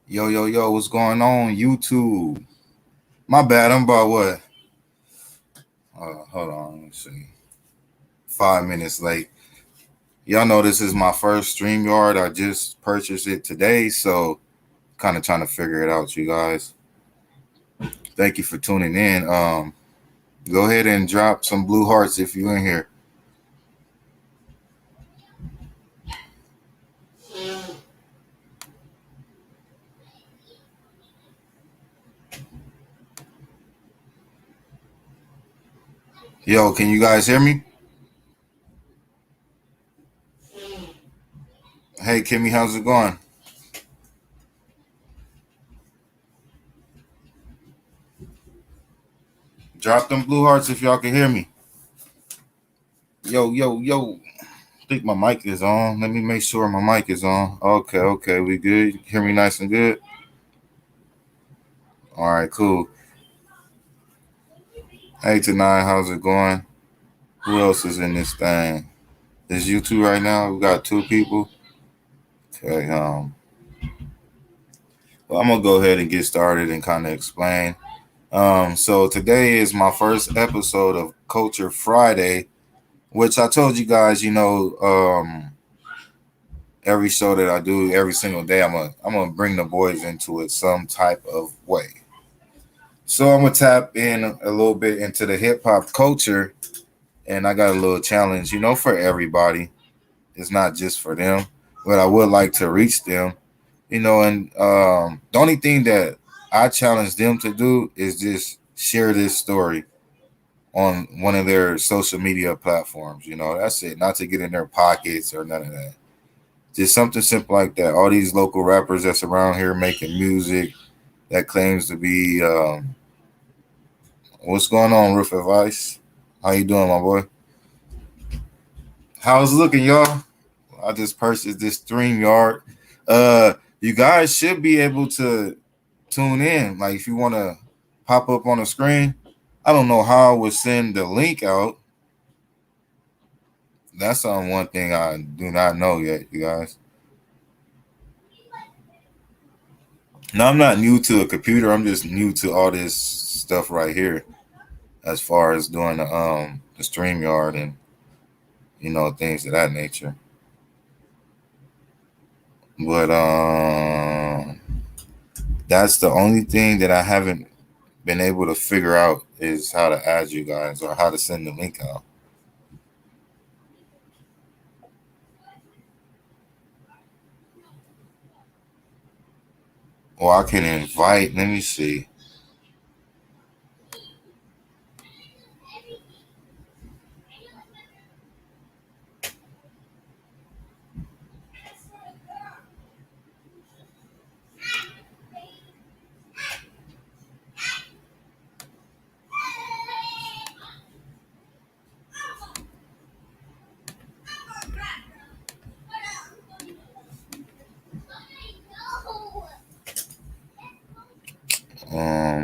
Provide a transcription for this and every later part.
Yo, yo, yo, what's going on, YouTube? My bad, I'm about what? Hold on, let me see. 5 minutes late. Y'all know this is my first StreamYard. I just purchased it today, so kind of trying to figure it out, you guys. Thank you for tuning in. Go ahead and drop some blue hearts if you're in here. Yo, can you guys hear me? Hey, Kimmy, how's it going? Drop them blue hearts if y'all can hear me. Yo, yo, yo. I think my mic is on. Let me make sure my mic is on. Okay, okay, we good. You hear me nice and good? All right, cool. Hey, tonight, how's it going? Who else is in this thing? Is you two right now? We got two people. Okay. Well, I'm gonna go ahead and get started and kind of explain. So today is my first episode of Culture Friday, which I told you guys. Every show that I do, every single day, I'm gonna bring the boys into it some type of way. So I'm gonna tap in a little bit into the hip hop culture, and I got a little challenge, for everybody. It's not just for them, but I would like to reach them, and the only thing that I challenge them to do is just share this story on one of their social media platforms. That's it. Not to get in their pockets or none of that. Just something simple like that. All these local rappers that's around here making music that claims to be what's going on, Roof Advice? How you doing, my boy? How's it looking, y'all? I just purchased this StreamYard. You guys should be able to tune in. Like if you want to pop up on the screen, I don't know how I would send the link out. That's on one thing I do not know yet, you guys. Now I'm not new to a computer. I'm just new to all this stuff right here, as far as doing the StreamYard and things of that nature. But that's the only thing that I haven't been able to figure out is how to add you guys or how to send the link out. Or I can invite. Let me see.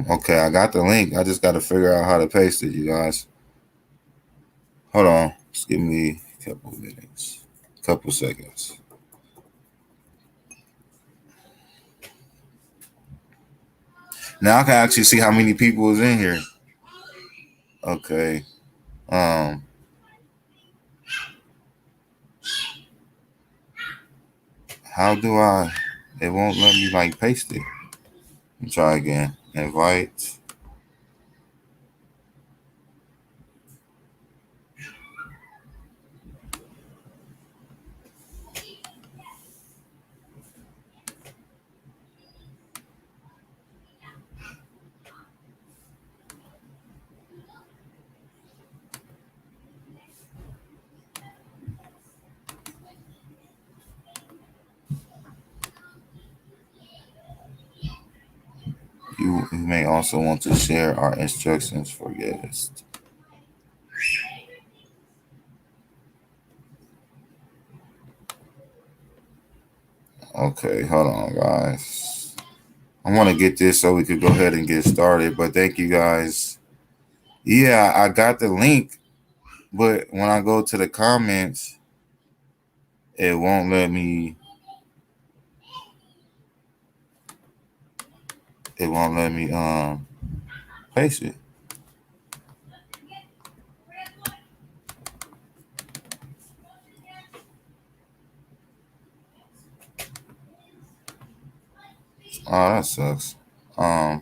Okay, I got the link. I just got to figure out how to paste it, you guys. Hold on. Just give me a couple minutes, couple seconds. Now I can actually see how many people is in here. Okay. Um, how do I? It won't let me like paste it. Let me try again. Invite. You may also want to share our instructions for guests. Okay, hold on, guys. I want to get this so we could go ahead and get started. But thank you guys. Yeah, I got the link, but when I go to the comments, it won't let me. it won't let me paste it. Oh, that sucks. Um,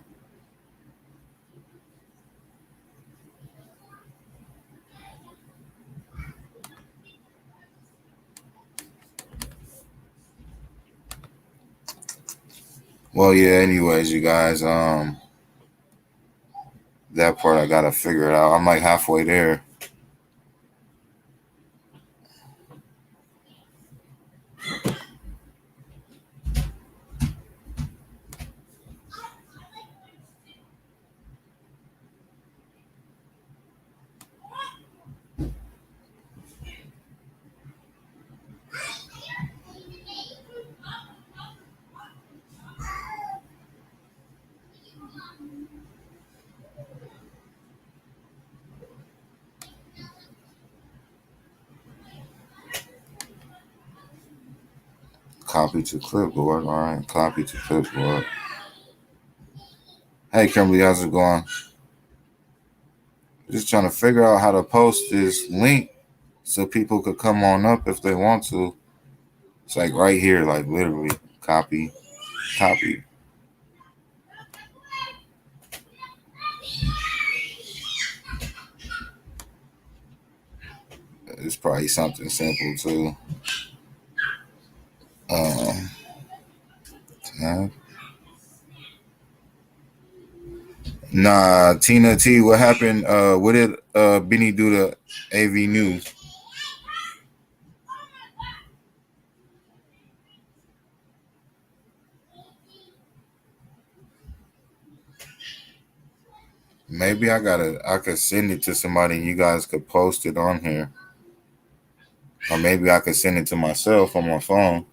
well, yeah. Anyways, you guys, that part I gotta figure it out. I'm like halfway there. Copy to clipboard. All right, copy to clipboard. Hey, Kimberly, how's it going? Just trying to figure out how to post this link so people could come on up if they want to. It's like right here, like literally copy, copy. It's probably something simple too. Um, tab. Nah, Tina T, what happened? What did Benny do to AV News? Maybe I could send it to somebody and you guys could post it on here. Or maybe I could send it to myself on my phone.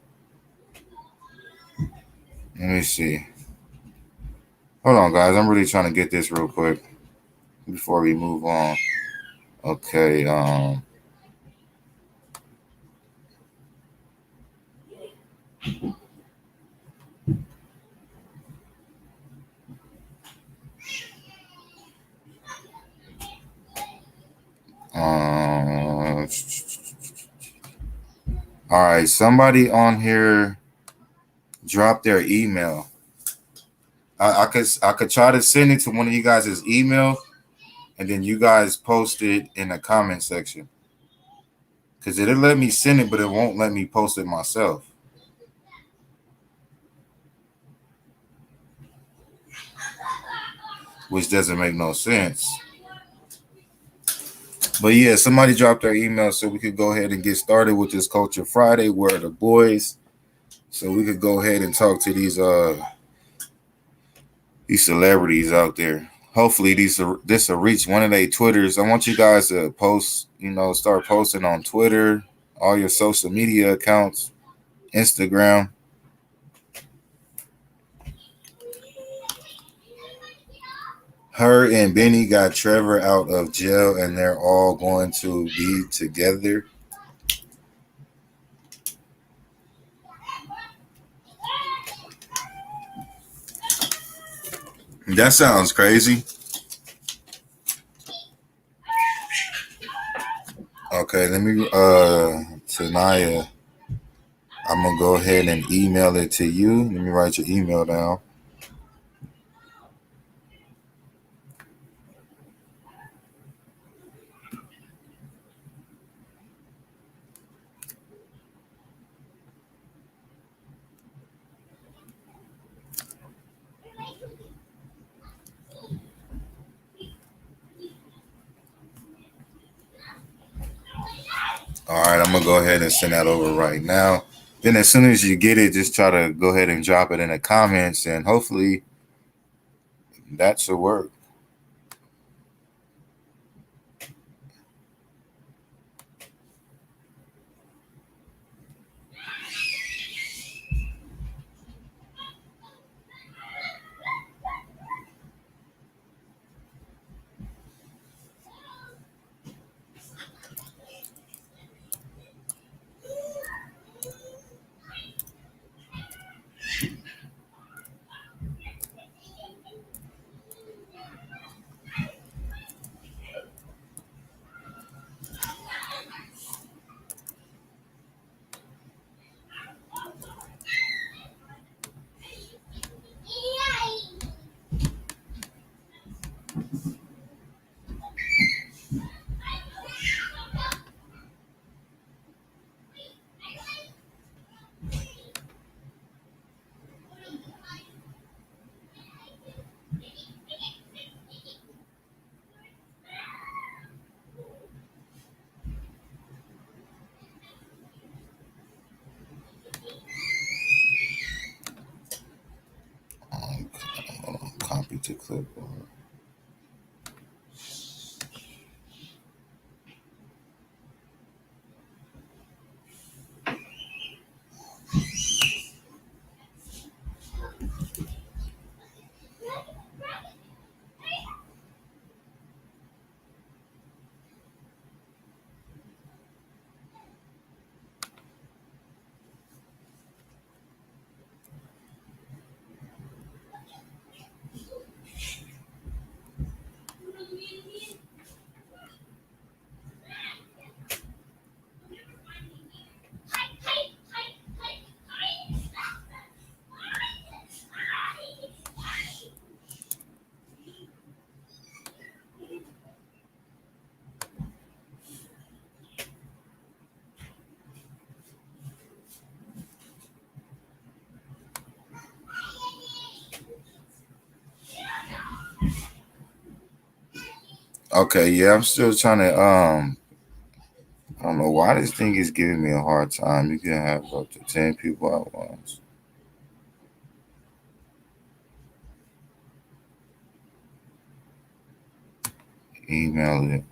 Let me see. Hold on, guys. I'm really trying to get this real quick before we move on. Okay. Uh, all right. Somebody on here dropped their email. I could try to send it to one of you guys' email, and then you guys post it in the comment section. Cause it'll let me send it, but it won't let me post it myself, which doesn't make no sense. But yeah, somebody dropped their email so we could go ahead and get started with this Culture Friday. Where the boys, so we could go ahead and talk to these celebrities out there. Hopefully, this will reach one of their Twitters. I want you guys to post, start posting on Twitter, all your social media accounts, Instagram. Her and Benny got Trevor out of jail, and they're all going to be together. That sounds crazy. Okay, let me Tanaya, I'm gonna go ahead and email it to you. Let me write your email down. All right, I'm gonna go ahead and send that over right now. Then as soon as you get it, just try to go ahead and drop it in the comments, and hopefully that should work. to clipboard. Okay, yeah, I'm still trying to I don't know why this thing is giving me a hard time. You can have up to 10 people at once. Email it.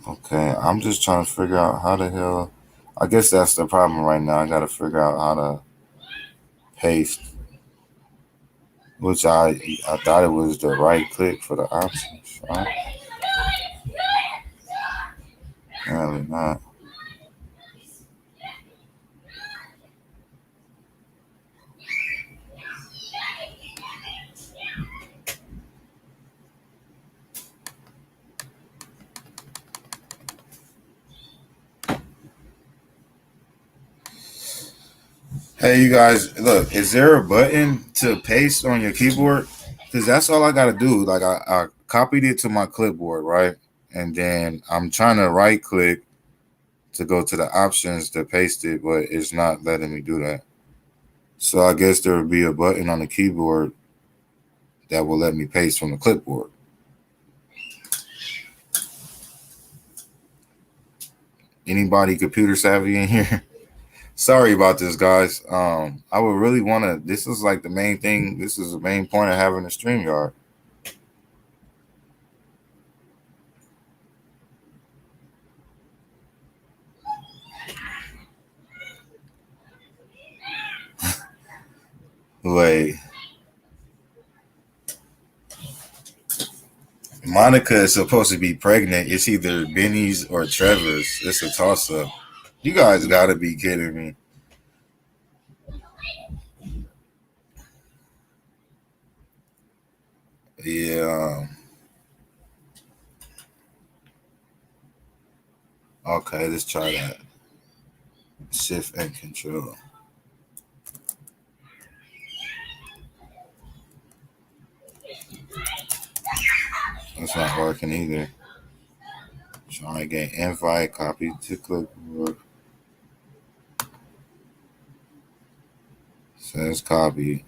Okay, I'm just trying to figure out how the hell. I guess that's the problem right now. I got to figure out how to paste, which I thought it was the right click for the options. Right? Apparently not. Hey, you guys, look, is there a button to paste on your keyboard? Because that's all I got to do. Like, I copied it to my clipboard, right? And then I'm trying to right click to go to the options to paste it, but it's not letting me do that. So I guess there would be a button on the keyboard that will let me paste from the clipboard. Anybody computer savvy in here? Sorry about this, guys. I would really want to. This is like the main thing. This is the main point of having a StreamYard. Wait, Monica is supposed to be pregnant. It's either Benny's or Trevor's. It's a toss up. You guys got to be kidding me. Yeah. Okay, let's try that. Shift and control. That's not working either. Trying to get invite, copy to clipboard. Says copy.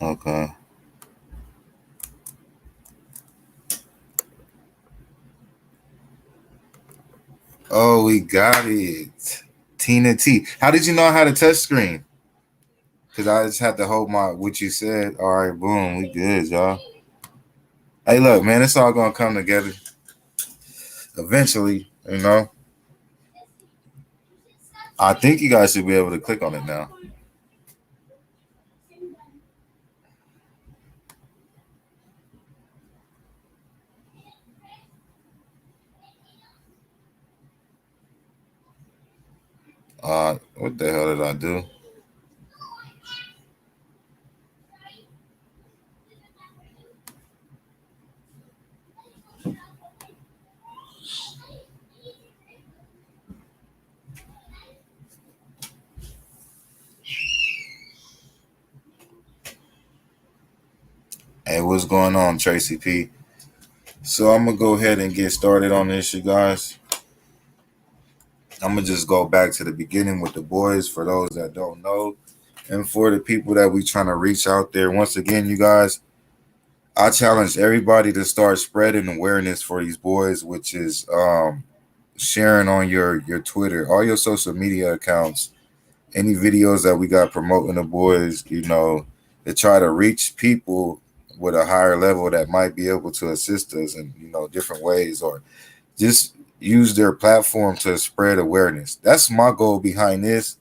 Okay. Oh, we got it. Tina T. How did you know how to touch screen? Because I just had to hold my what you said. All right, boom. We good, y'all. Hey, look, man, it's all gonna come together eventually, you know. I think you guys should be able to click on it now. What the hell did I do? Hey, what's going on, Tracy P? So I'm gonna go ahead and get started on this, you guys. I'm gonna just go back to the beginning with the boys for those that don't know. And for the people that we trying to reach out there, once again, you guys, I challenge everybody to start spreading awareness for these boys, which is sharing on your Twitter, all your social media accounts, any videos that we got promoting the boys, to try to reach people with a higher level that might be able to assist us in, different ways, or just use their platform to spread awareness. That's my goal behind this,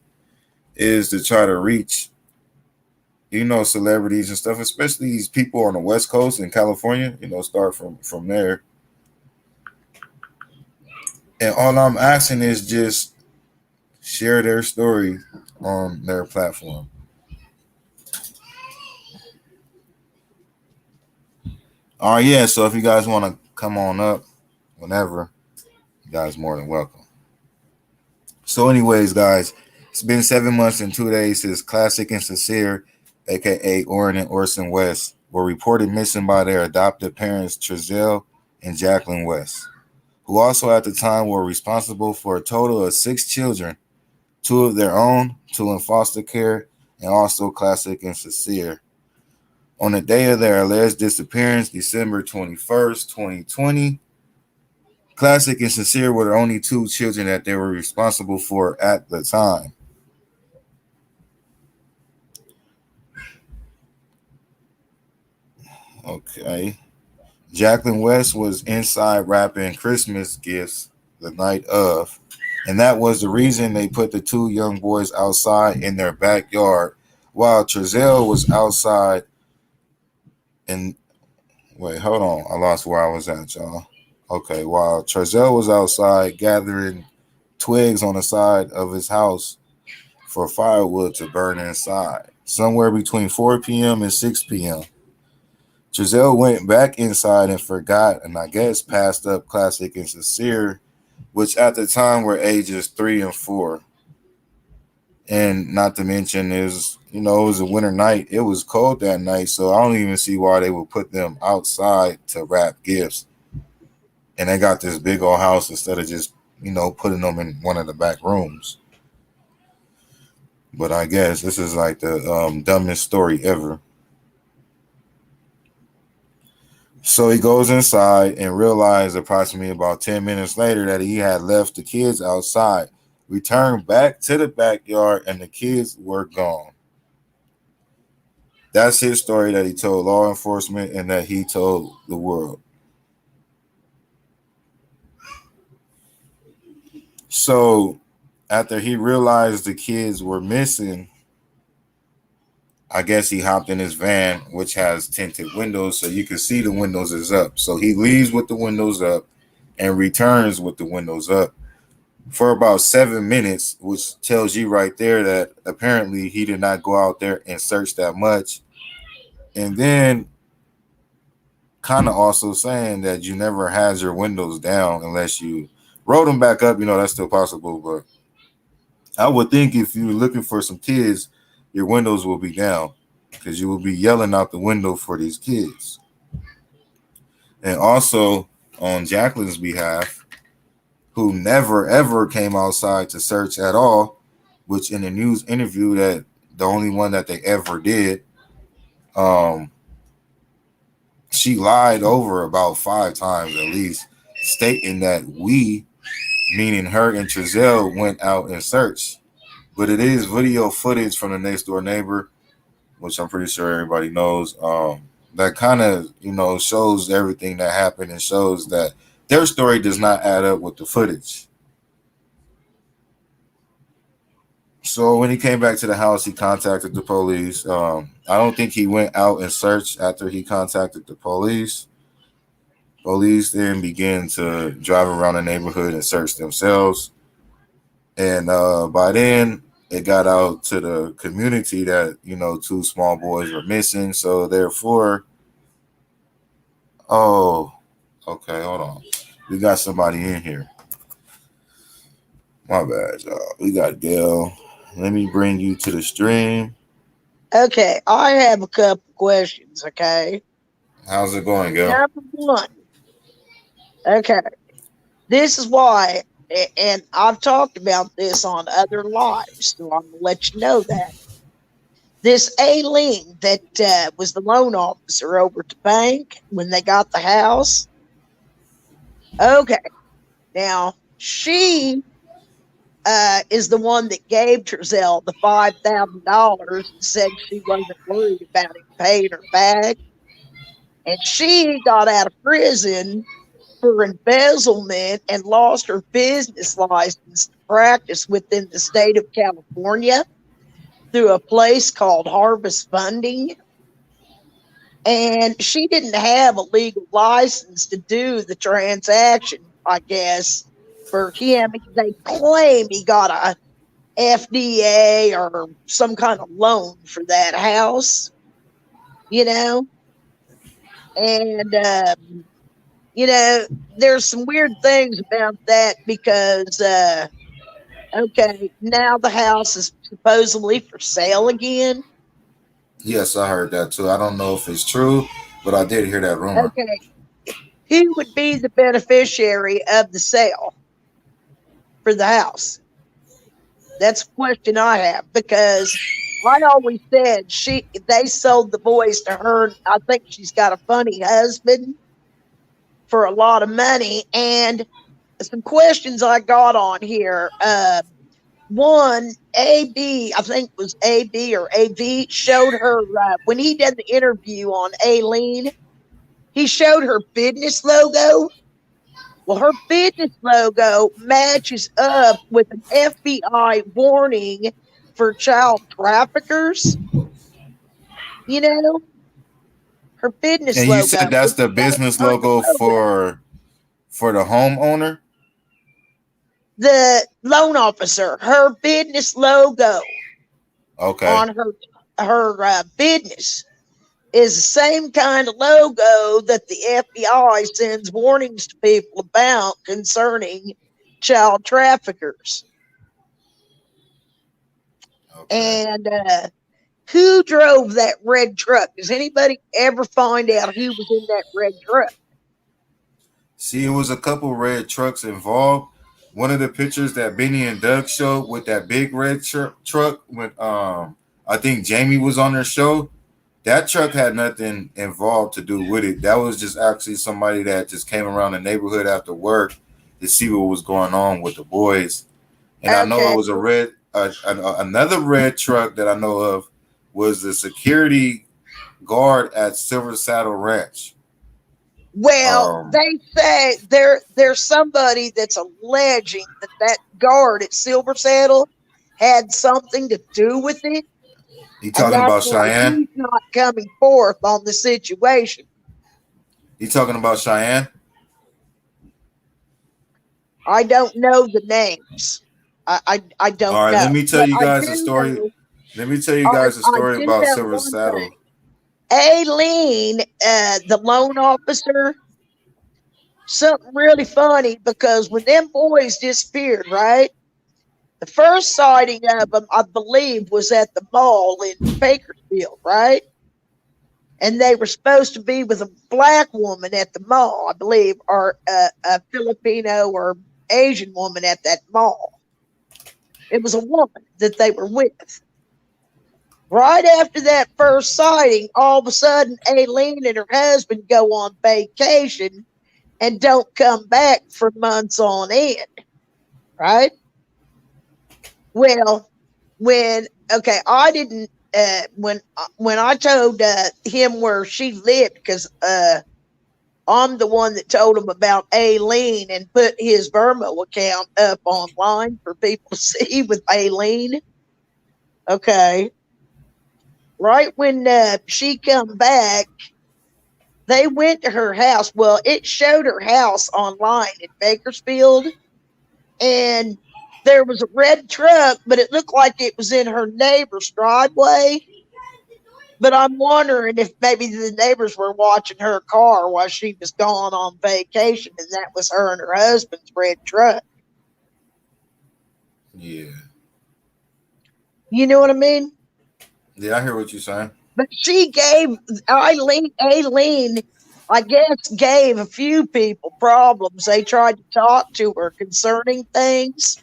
is to try to reach, celebrities and stuff, especially these people on the West Coast in California, start from there. And all I'm asking is just share their story on their platform. All right, yeah. So if you guys want to come on up whenever, you guys more than welcome. So, anyways, guys, it's been 7 months and 2 days since Classic and Sincere, aka Orrin and Orson West, were reported missing by their adoptive parents, Trezell and Jacqueline West, who also at the time were responsible for a total of 6 children, 2 of their own, 2 in foster care, and also Classic and Sincere. On the day of their alleged disappearance, December 21st, 2020, Classic and Sincere were the only 2 children that they were responsible for at the time. Okay. Jacqueline West was inside wrapping Christmas gifts the night of, and that was the reason they put the 2 young boys outside in their backyard, while Trezell was outside. And wait, hold on, I lost where I was at, y'all. Okay, while Trezell was outside gathering twigs on the side of his house for firewood to burn inside, somewhere between 4 p.m. and 6 p.m. Giselle went back inside and forgot, and I guess passed up Classic and Sincere, which at the time were ages 3 and 4. And not to mention, it was a winter night. It was cold that night, so I don't even see why they would put them outside to wrap gifts. And they got this big old house instead of just, putting them in one of the back rooms. But I guess this is like the dumbest story ever. So he goes inside and realized approximately about 10 minutes later that he had left the kids outside, returned back to the backyard, and the kids were gone. That's his story that he told law enforcement and that he told the world. So after he realized the kids were missing, I guess he hopped in his van, which has tinted windows, so you can see the windows is up. So he leaves with the windows up and returns with the windows up for about 7 minutes, which tells you right there that apparently he did not go out there and search that much. And then kind of also saying that you never has your windows down unless you roll them back up. That's still possible, but I would think if you're looking for some kids, your windows will be down because you will be yelling out the window for these kids. And also on Jacqueline's behalf, who never ever came outside to search at all, which in the news interview that the only one that they ever did, she lied over about 5 times at least, stating that we, meaning her and Trezell, went out and searched. But it is video footage from the next door neighbor, which I'm pretty sure everybody knows, that kind of, shows everything that happened and shows that their story does not add up with the footage. So when he came back to the house, he contacted the police. I don't think he went out and searched after he contacted the police. Police then began to drive around the neighborhood and search themselves. And by then, it got out to the community that 2 small boys were missing. So therefore, oh, okay, hold on, we got somebody in here. My bad, y'all. We got Dale. Let me bring you to the stream. Okay, I have a couple questions. Okay, How's it going, Gail? number one. Okay, this is why, and I've talked about this on other lives, so I'm gonna let you know that. This Aileen that was the loan officer over at the bank when they got the house. Okay, now she is the one that gave Trezell the $5,000 and said she wasn't worried about him paying her back. And she got out of prison for embezzlement and lost her business license to practice within the state of California through a place called Harvest Funding. And she didn't have a legal license to do the transaction, I guess, for him. They claim he got a FDA or some kind of loan for that house, you know? And, there's some weird things about that because, okay, now the house is supposedly for sale again. Yes, I heard that too. I don't know if it's true, but I did hear that rumor. Okay. Who would be the beneficiary of the sale for the house? That's a question I have because I always said they sold the boys to her. I think she's got a funny husband for a lot of money. And some questions I got on here. One, AB, I think it was AB or AV, showed her when he did the interview on Aileen, he showed her business logo. Well, her business logo matches up with an FBI warning for child traffickers. You know, her business And logo. you said that's the business logo for the homeowner? The loan officer, her business logo on her business is the same kind of logo that the FBI sends warnings to people about concerning child traffickers. Okay. And who drove that red truck? Does anybody ever find out who was in that red truck? See, it was a couple red trucks involved. One of the pictures that Benny and Doug showed with that big red truck when I think Jamie was on their show, that truck had nothing involved to do with it. That was just actually somebody that just came around the neighborhood after work to see what was going on with the boys. And I know it was another red truck that I know of was the security guard at Silver Saddle Ranch. Well, they say there's somebody that's alleging that guard at Silver Saddle had something to do with it. You talking about Cheyenne? He's not coming forth on the situation. You talking about Cheyenne? I don't know the names. I don't know. All right, let me tell you guys a story. Let me tell you guys a story about Silver Saddle. Aileen, the loan officer, something really funny because when them boys disappeared, right? The first sighting of them, I believe, was at the mall in Bakersfield, right? And they were supposed to be with a black woman at the mall, I believe, or a Filipino or Asian woman at that mall. It was a woman that they were with. Right after that first sighting, all of a sudden, Aileen and her husband go on vacation and don't come back for months on end, right? Well, I didn't, when I told him where she lived, because I'm the one that told him about Aileen and put his Vermo account up online for people to see with Aileen. Okay. Right when she come back, they went to her house. Well, it showed her house online in Bakersfield, and there was a red truck, but it looked like it was in her neighbor's driveway. But I'm wondering if maybe the neighbors were watching her car while she was gone on vacation, and that was her and her husband's red truck. Yeah. You know what I mean? Yeah, I hear what you're saying. But she gave Aileen, I guess, gave a few people problems. They tried to talk to her concerning things.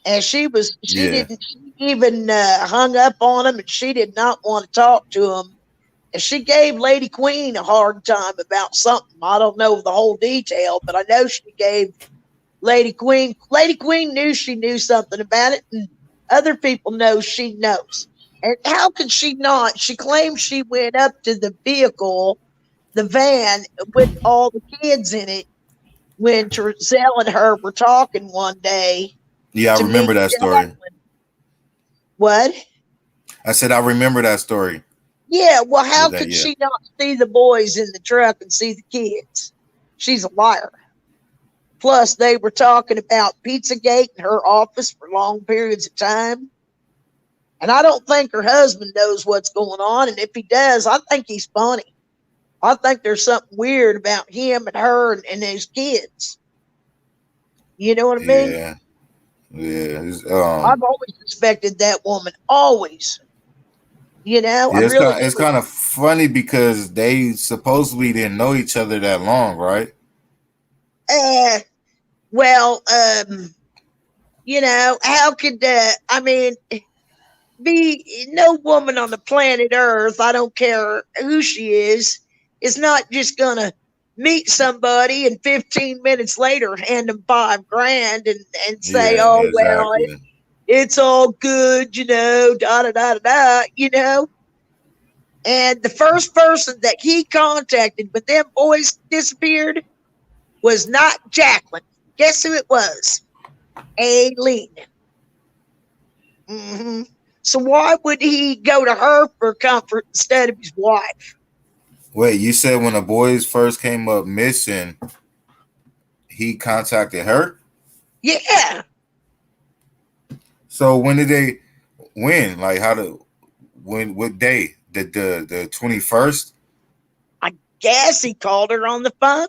and she Yeah. didn't she even hung up on him, and she did not want to talk to him. And she gave Lady Queen a hard time about something. I don't know the whole detail, but I know she gave Lady Queen. Lady Queen knew she knew something about it, and other people know she knows. And how could she not? She claims she went up to the vehicle, the van with all the kids in it, when Terzel and her were talking one day Yeah, I to remember meet that story. Jacqueline. What? I said I remember that story. Yeah, well, how With that, could yeah. she not see the boys in the truck and see the kids? She's a liar. Plus, they were talking about Pizzagate in her office for long periods of time. And I don't think her husband knows what's going on. And if he does, I think he's funny. I think there's something weird about him and her and his kids. You know what I mean? Yeah. Yeah. I've always suspected that woman. Always. You know, I Yeah, really it's do. kind of funny because they supposedly didn't know each other that long, right? Uh, well, you know, how could I mean, be no woman on the planet Earth, I don't care who she is not just gonna meet somebody and 15 minutes later hand them 5 grand and say, Yeah, oh well, exactly. it's all good, you know, da da da da da, you know. And the first person that he contacted when them boys disappeared was not Jacqueline. Guess who it was? Aileen. Mm-hmm. So why would he go to her for comfort instead of his wife? Wait, you said when the boys first came up missing, he contacted her? Yeah, So when did they when? Like how to when what day? The 21st? I guess he called her on the phone.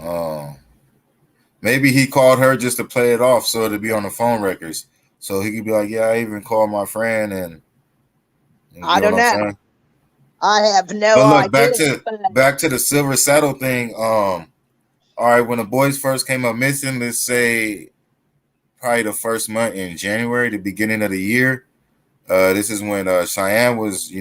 Oh. Maybe he called her just to play it off so it'd be on the phone records. So he could be like, yeah, I even called my friend and you I get what don't I'm know. saying? I have no But look, idea. back to the silver saddle thing. All right, when the boys first came up missing, let's say probably the first month in January, the beginning of the year. This is when Cheyenne was,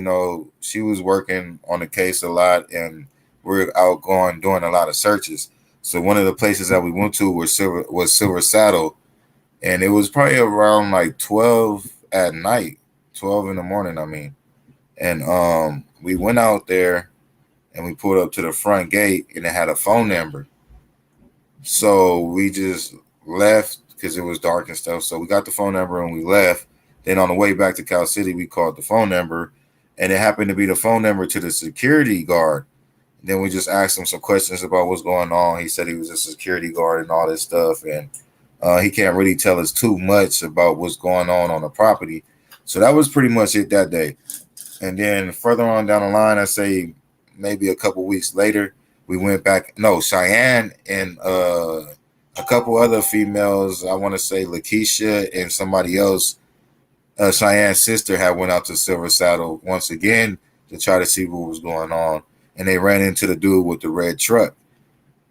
she was working on the case a lot, and we're out going doing a lot of searches. So one of the places that we went to was Silver Saddle, and it was probably around like 12 at night, 12 in the morning. I mean, and we went out there and we pulled up to the front gate, and it had a phone number. So we just left because it was dark and stuff. So we got the phone number and we left. Then on the way back to Cal City, we called the phone number, and it happened to be the phone number to the security guard. Then we just asked him some questions about what's going on. He said he was a security guard and all this stuff, and he can't really tell us too much about what's going on the property. So that was pretty much it that day. And then further on down the line, I say maybe a couple weeks later, we went back. No, Cheyenne and a couple other females. I want to say Lakeisha and somebody else. Cheyenne's sister had went out to Silver Saddle once again to try to see what was going on, and they ran into the dude with the red truck.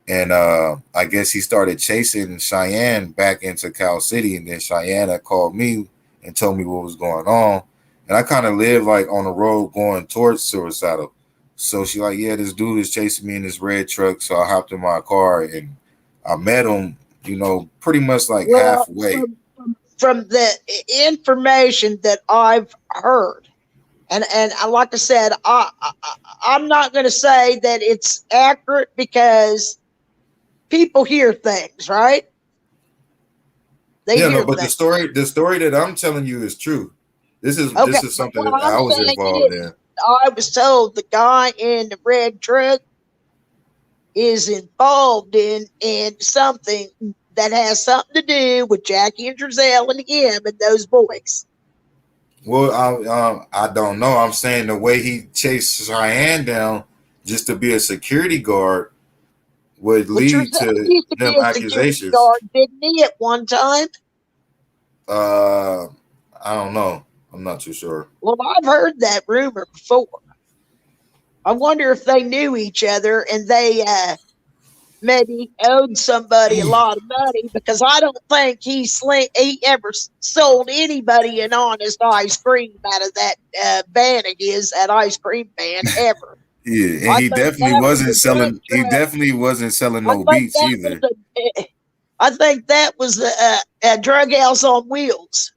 And I guess he started chasing Cheyenne back into Cal City, and then Cheyenne had called me and told me what was going on. And I kind of live like on the road going towards Silver Saddle. So she like, yeah, this dude is chasing me in this red truck. So I hopped in my car and I met him, pretty much like Well, halfway. from the information that I've heard, and like I said, I'm not going to say that it's accurate because people hear things, right? They Yeah, no, hear but things. the story that I'm telling you is true. Okay, This is but something what that I'm I was saying involved is, in. I was told the guy in the red truck is involved in something that has something to do with Jackie and Giselle and him and those boys. Well, I don't know. I'm saying the way he chased Cheyenne down just to be a security guard would Well, lead Giselle to used to them be a security accusations. guard, didn't he, at one time? Uh, I don't know. I'm not too sure. Well, I've heard that rumor before. I wonder if they knew each other and they maybe owed somebody a lot of money, because I don't think he ever sold anybody an honest ice cream out of that van of his, that ice cream van, ever. Yeah, and I he think definitely that was wasn't a drug selling. He truck. definitely wasn't selling I no think beats that was either. I think that was a drug house on wheels.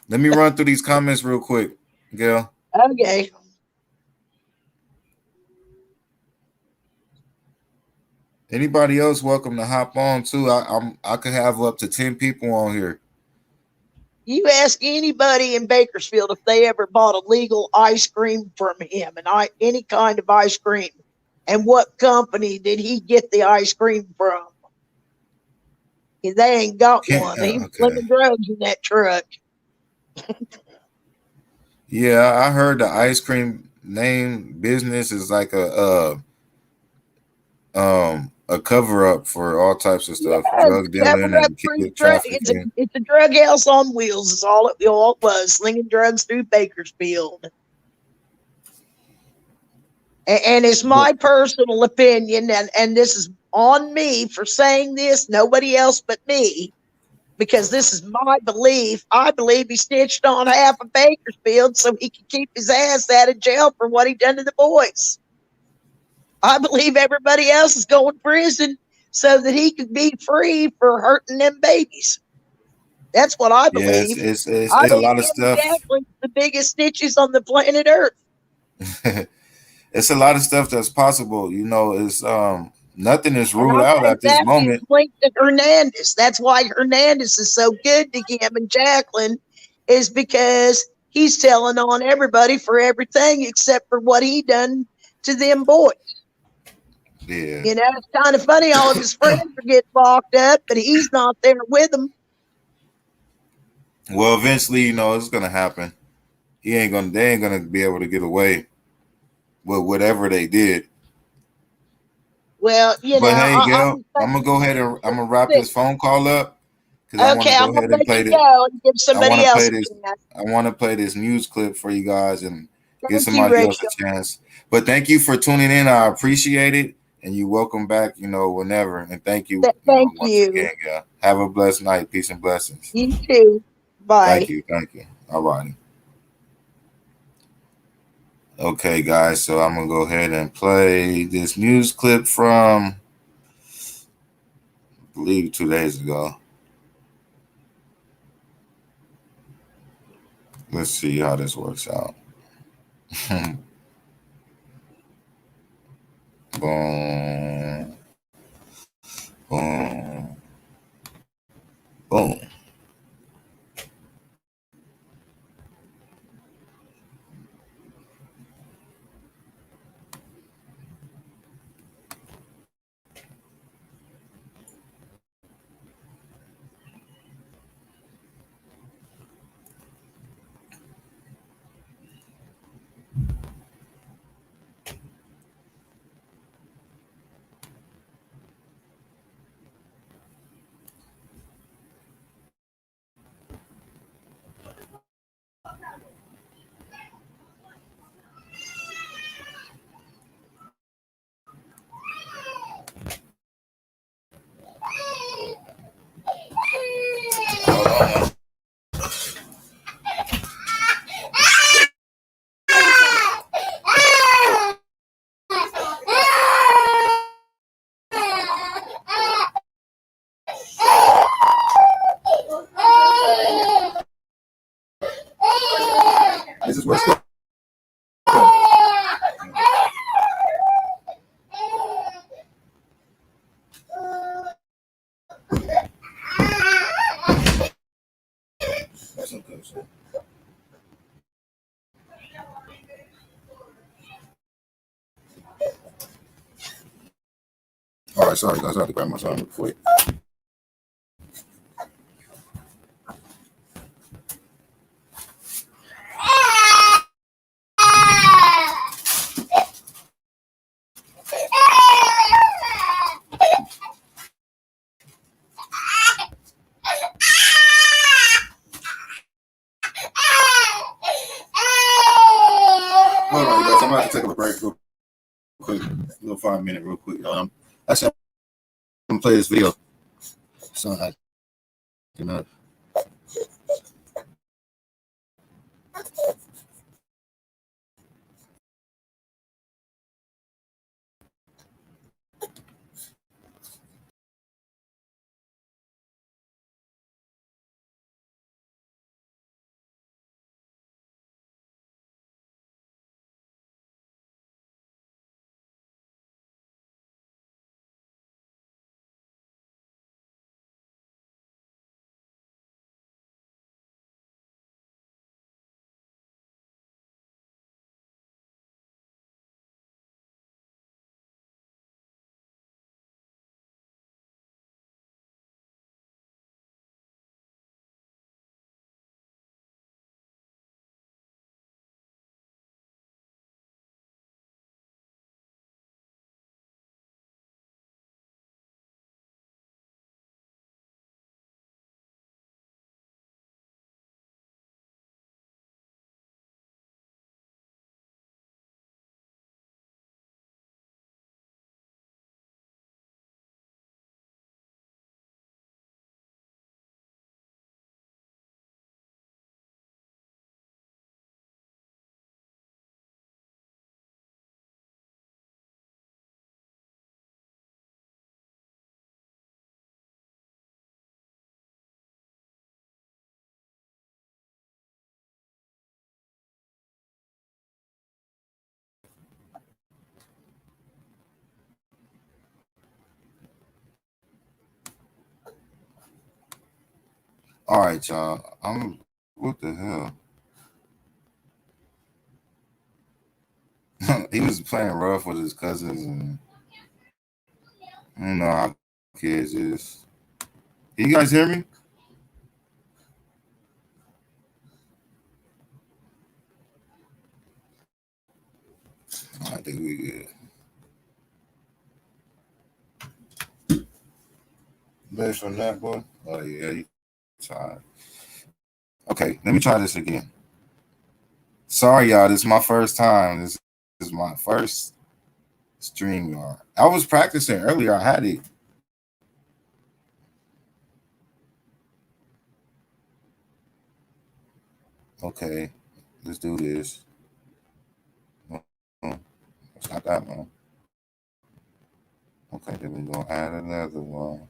Let me run through these comments real quick, Gail. Okay. Anybody else welcome to hop on too? I could have up to 10 people on here. You ask anybody in Bakersfield if they ever bought a legal ice cream from him, and any kind of ice cream, and what company did he get the ice cream from? They ain't got one. He was Okay. slinging drugs in that truck. Yeah, I heard the ice cream name business is like a cover up for all types of Yeah, stuff, drug dealing cover up and for his kid drug. It's a trafficking. it's a drug house on wheels. Is all it was, slinging drugs through Bakersfield. And it's But my personal opinion, and this is on me for saying this, nobody else but me, because this is my belief. I believe he snitched on half of Bakersfield so he could keep his ass out of jail for what he done to the boys. I believe everybody else is going to prison so that he could be free for hurting them babies. That's what I yeah, believe. I it's a believe lot of him and stuff. Jacqueline's the biggest snitches on the planet Earth. It's a lot of stuff that's possible. It's nothing is And ruled I out think at this that is moment. linked to Hernandez. That's why Hernandez is so good to him and Jacqueline, is because he's telling on everybody for everything except for what he done to them boys. Yeah. It's kind of funny. All of his friends are getting locked up, but he's not there with them. Well, eventually, it's gonna happen. They ain't gonna be able to get away with whatever they did. Well, But hey, I Gail, just I'm gonna go ahead and I'm gonna wrap think, this phone call up because I want to okay, I'm go going ahead to and let play you this. go and give I want somebody to play else this. a chance. I want to play this news clip for you guys and give Thank you, somebody else Rachel. a chance. But thank you for tuning in. I appreciate it, and you welcome back. Whenever. And thank you. Thank Once you. again, Gail. Have a blessed night. Peace and blessings. You too. Thank Bye. you. Thank you. All righty. Okay, guys. So I'm gonna go ahead and play this news clip from, I believe, 2 days ago. Let's see how this works out. Boom, boom, boom. This is what's going on. All right, sorry guys, I have to grab my son real quick. All right, guys, I'm about to take a break real quick, little 5 minute, real quick. Actually, I'm gonna play this video. So I can. All right, y'all. What the hell? He was playing rough with his cousins, and I don't know how kids is. Can you guys hear me? I think we good. Based on that, boy. Oh yeah, you tired. Okay, let me try this again. Sorry, y'all. This is my first time. This is my first stream, y'all. I was practicing earlier. I had it. Okay, let's do this. It's not that one. Okay, then we're gonna add another one.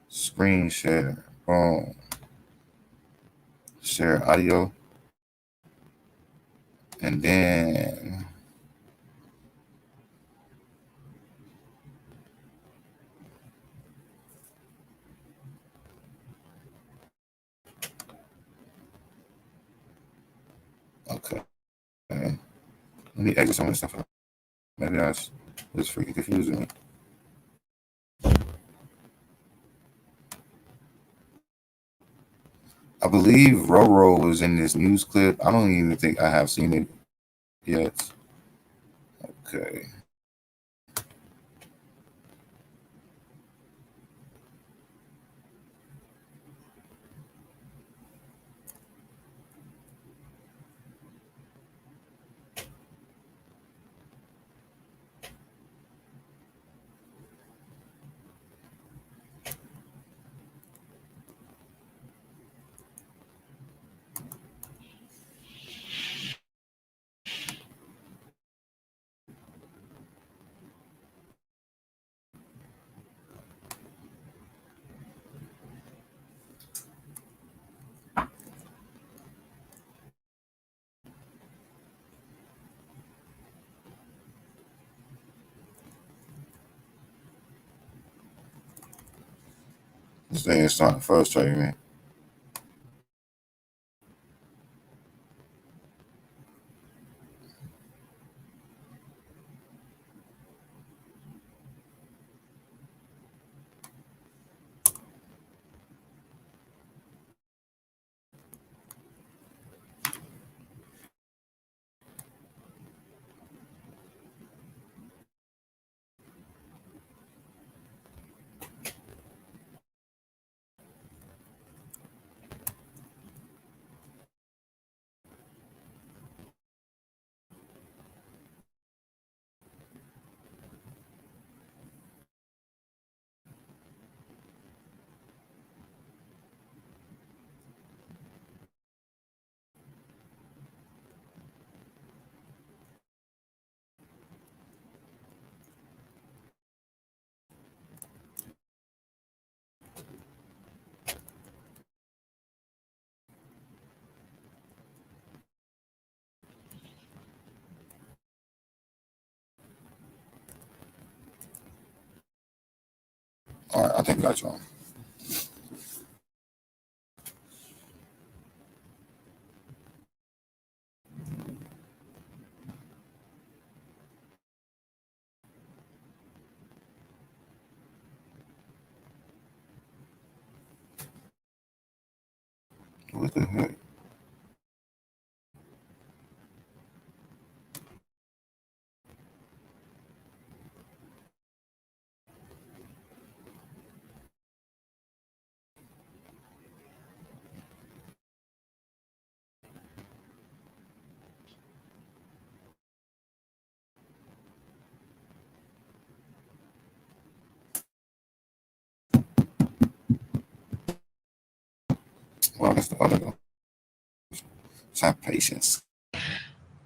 Screen share. Boom. Share audio. And then okay. Let me exit some of this stuff out. Maybe that's freaking confusing me. I believe Roro was in this news clip. I don't even think I have seen it yet. Okay. This thing is starting to frustrate me. All right, I think I got you on. What the heck? Well, that's the other one. Just have patience.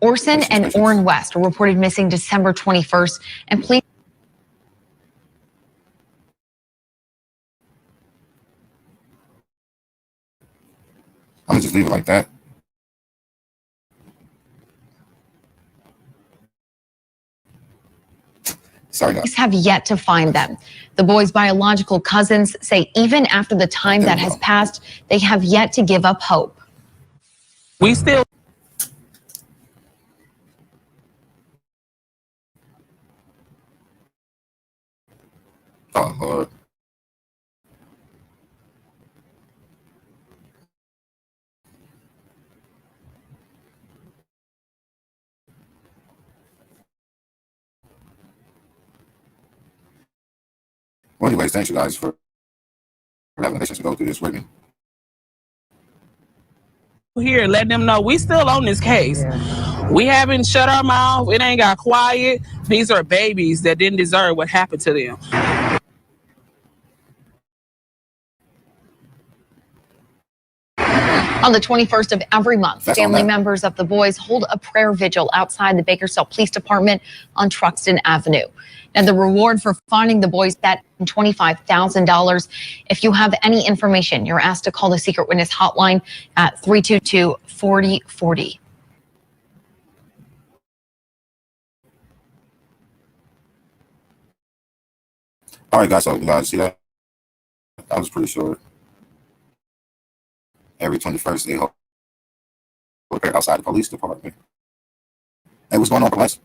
Orson and Orrin West were reported missing December 21st, and police. I'm gonna just leave it like that. Sorry, guys. Police have yet to find them. The boys' biological cousins say even after the time that has passed, they have yet to give up hope. We still. Oh, Lord. Well, anyways, thank you guys for having patience to go through this with me. Here, let them know we still on this case. We haven't shut our mouth. It ain't got quiet. These are babies that didn't deserve what happened to them. On the 21st of every month, family members of the boys hold a prayer vigil outside the Bakersfield Police Department on Truxtun Avenue. And the reward for finding the boys that $25,000. If you have any information, you're asked to call the Secret Witness Hotline at 322-4040. All right, guys, so you guys see that? I was pretty sure. Every 21st, they hold a prayer outside the police department. Hey, what's going on, guys?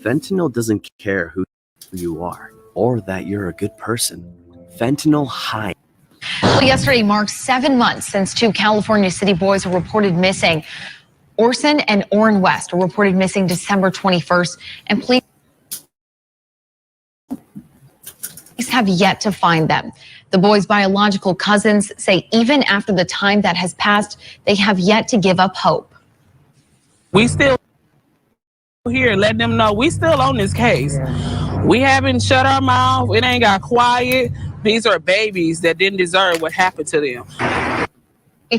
Fentanyl doesn't care who you are or that you're a good person. Fentanyl hides. Well, yesterday marked 7 months since two California City boys were reported missing. Orson and Orrin West were reported missing December 21st, and police have yet to find them. The boys' biological cousins say even after the time that has passed, they have yet to give up hope. We still here, let them know we still on this case. We haven't shut our mouth. It ain't got quiet. These are babies that didn't deserve what happened to them.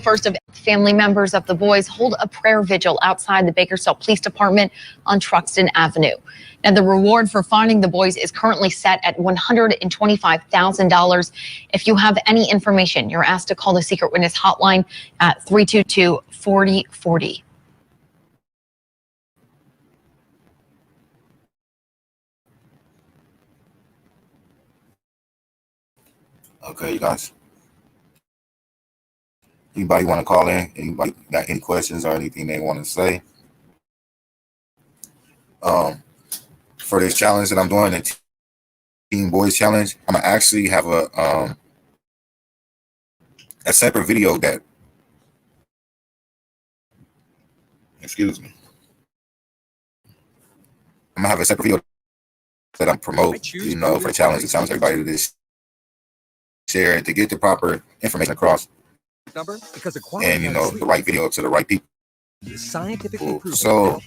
First of family members of the boys hold a prayer vigil outside the Bakersfield Police Department on Truxtun Avenue. And the reward for finding the boys is currently set at $125,000. If you have any information, you're asked to call the Secret Witness Hotline at 322-4040. Okay, you guys. Anybody want to call in? Anybody got any questions or anything they want to say? For this challenge that I'm doing, the Teen Boys Challenge, I'm gonna actually have a separate video that, excuse me, I'm gonna have a separate video that I'm promoting, you know, for the challenge to challenge everybody to this, share it to get the proper information across, and you know, the right video to the right people. Cool. So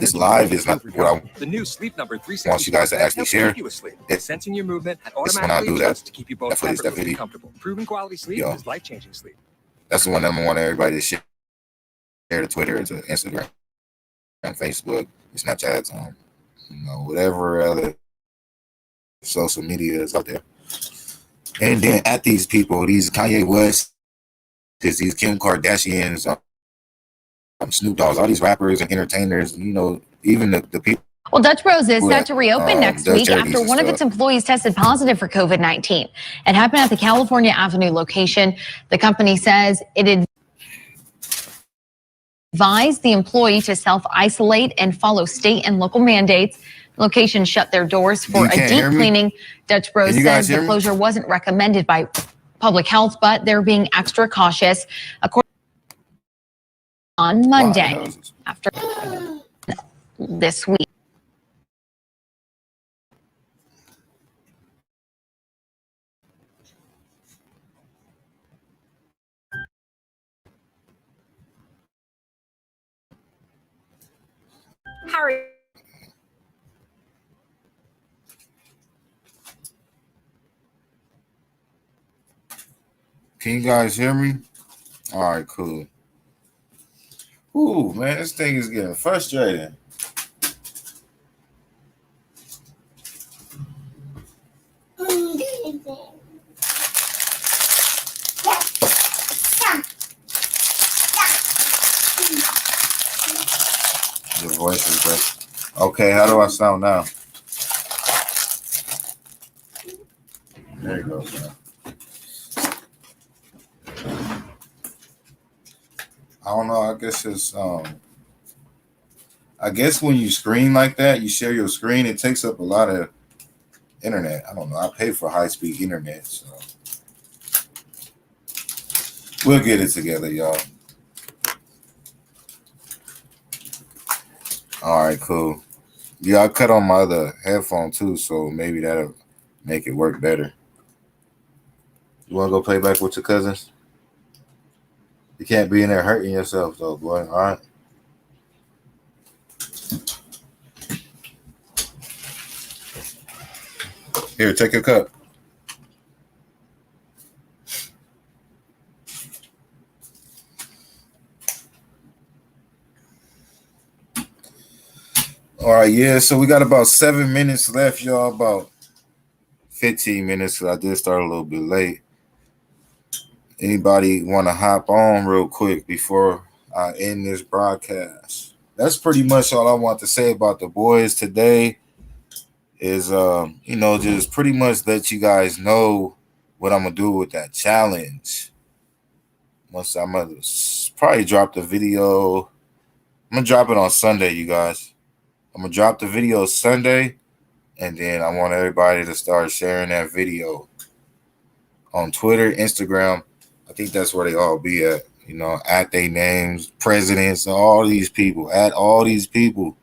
this live is not what I want you guys to actually share. It's when I do that. Definitely that video. Yo, that's the one that I want everybody to share to Twitter, to Instagram, and Facebook, and Snapchat. whatever other social media is out there. And then at these people, these Kanye West, these Kim Kardashians, Snoop Dogg's, all these rappers and entertainers, even the people. Well, Dutch Bros is set to reopen next does week charities after and one of stuff. its employees tested positive for COVID-19. It happened at the California Avenue location. The company says it advised the employee to self-isolate and follow state and local mandates. Locations shut their doors for a deep cleaning. Dutch Bros says the closure wasn't recommended by public health, but they're being extra cautious. According on Monday, after this week. Harry. Can you guys hear me? All right, cool. Ooh, man, this thing is getting frustrating. The voice is great. Okay, how do I sound now? There you go, man. I don't know. I guess it's I guess when you screen like that, you share your screen, it takes up a lot of internet. I don't know. I pay for high-speed internet, so we'll get it together, y'all. All right, cool. Yeah, I cut on my other headphone too, so maybe that'll make it work better. You want to go play back with your cousins? You can't be in there hurting yourself, though, boy. All right. Here, take your cup. All right, yeah. So we got about 7 minutes left, y'all. About 15 minutes. I did start a little bit late. Anybody want to hop on real quick before I end this broadcast? That's pretty much all I want to say about the boys today. Is just pretty much let you guys know what I'm gonna do with that challenge. Once I'm gonna probably drop the video. I'm gonna drop it on Sunday, you guys. I'm gonna drop the video Sunday, and then I want everybody to start sharing that video on Twitter, Instagram. I think that's where they all be at. At their names, presidents, all these people. At all these people.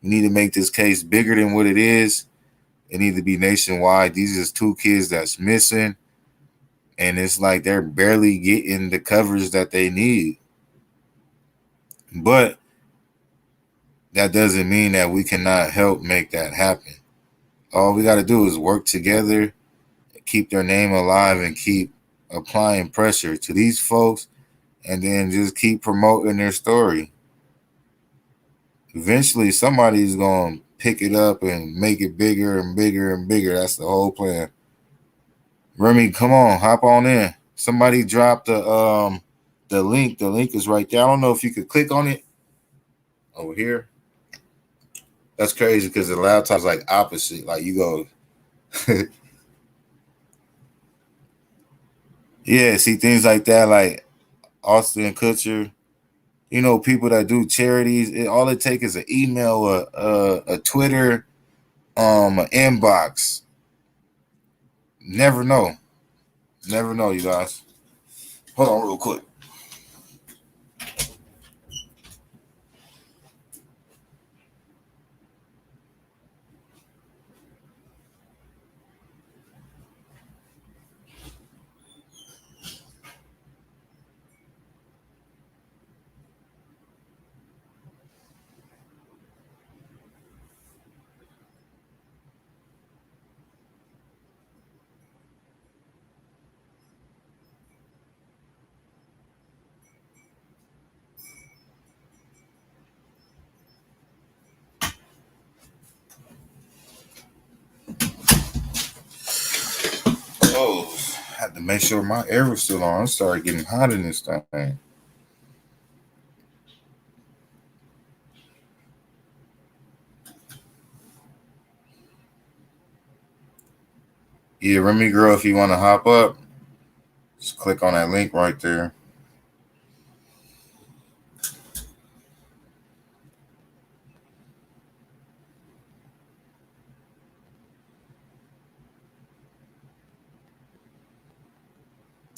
We need to make this case bigger than what it is. It needs to be nationwide. These are 2 kids that's missing, and it's like they're barely getting the coverage that they need. But that doesn't mean that we cannot help make that happen. All we got to do is work together, keep their name alive, and keep applying pressure to these folks, and then just keep promoting their story. Eventually, somebody's going to pick it up and make it bigger and bigger and bigger. That's the whole plan. Remy, come on, hop on in. Somebody dropped the link. The link is right there. I don't know if you could click on it over here. That's crazy because the laptop's like opposite. Like you go, yeah. See things like that, like Austin Kutcher. People that do charities. All it takes is an email, a Twitter, an inbox. Never know, you guys. Hold on, real quick. had to make sure my air was still on. I started getting hot in this thing. Yeah, Remy girl, if you want to hop up, just click on that link right there.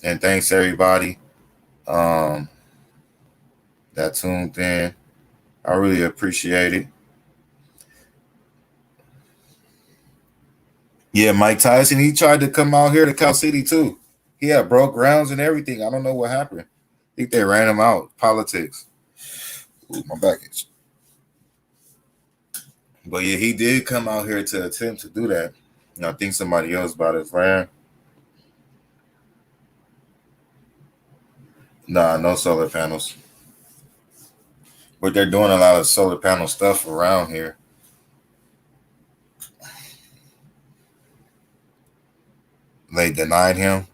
And thanks everybody that tuned in. I really appreciate it. Yeah, Mike Tyson, he tried to come out here to Cal City too. He had broke grounds and everything. I don't know what happened. I think they ran him out. Politics. Ooh, my back itch. But yeah, he did come out here to attempt to do that. I think somebody else about his ran. Nah, no solar panels. But they're doing a lot of solar panel stuff around here. They denied him.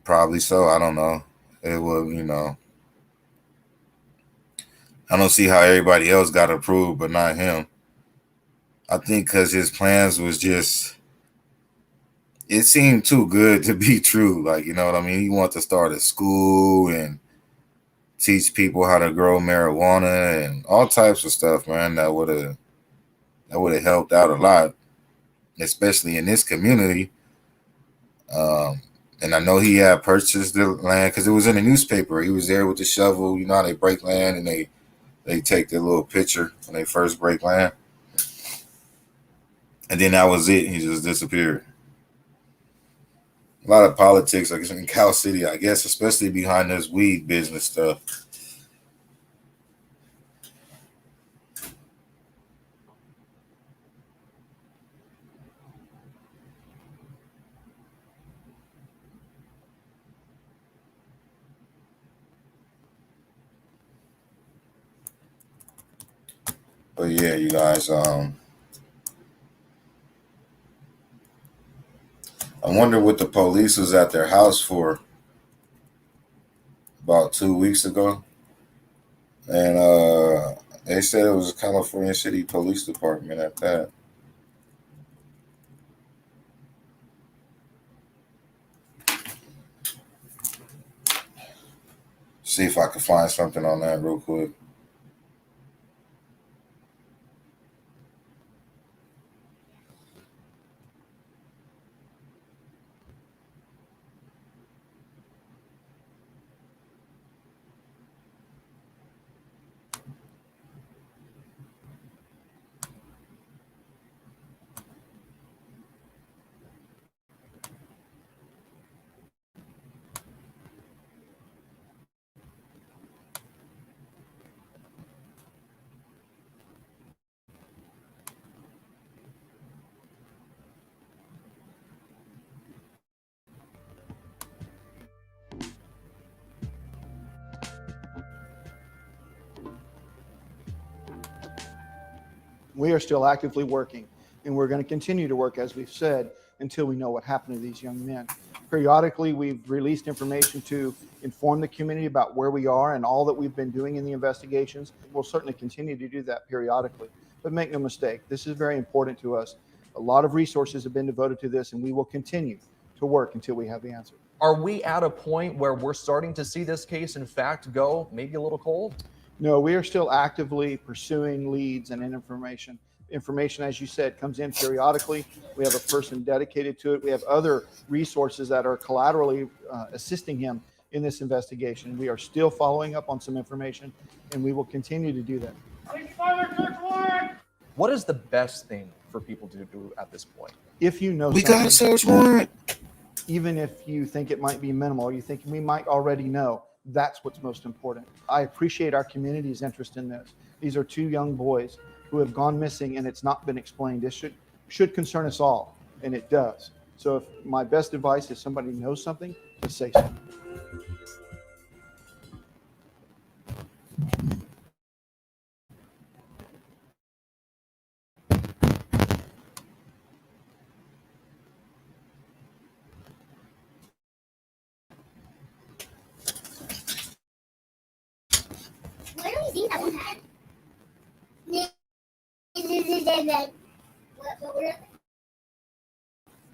Probably so. I don't know. It will, I don't see how everybody else got approved, but not him. I think because his plans was just, it seemed too good to be true. Like, you know what I mean? He wanted to start a school and teach people how to grow marijuana and all types of stuff, man. That would have helped out a lot, especially in this community. And I know he had purchased the land because it was in the newspaper. He was there with the shovel. You know how they break land and they take their little picture when they first break land. And then that was it. He just disappeared. A lot of politics, I guess, in Cal City, I guess, especially behind this weed business stuff. But yeah, you guys, I wonder what the police was at their house for about 2 weeks ago. And they said it was a California City Police Department at that. See if I can find something on that real quick. We are still actively working, and we're going to continue to work, as we've said, until we know what happened to these young men. Periodically, we've released information to inform the community about where we are and all that we've been doing in the investigations. We'll certainly continue to do that periodically. But make no mistake, this is very important to us. A lot of resources have been devoted to this, and we will continue to work until we have the answer. Are we at a point where we're starting to see this case, in fact, go maybe a little cold? No, we are still actively pursuing leads and information. Information, as you said, comes in periodically. We have a person dedicated to it. We have other resources that are collaterally assisting him in this investigation. We are still following up on some information, and we will continue to do that. What is the best thing for people to do at this point? If you know We got a search warrant. Even if you think it might be minimal, or you think we might already know, that's what's most important. I appreciate our community's interest in this. These are two young boys who have gone missing, and it's not been explained. This should concern us all, and it does. So if my best advice is somebody knows something, to say something.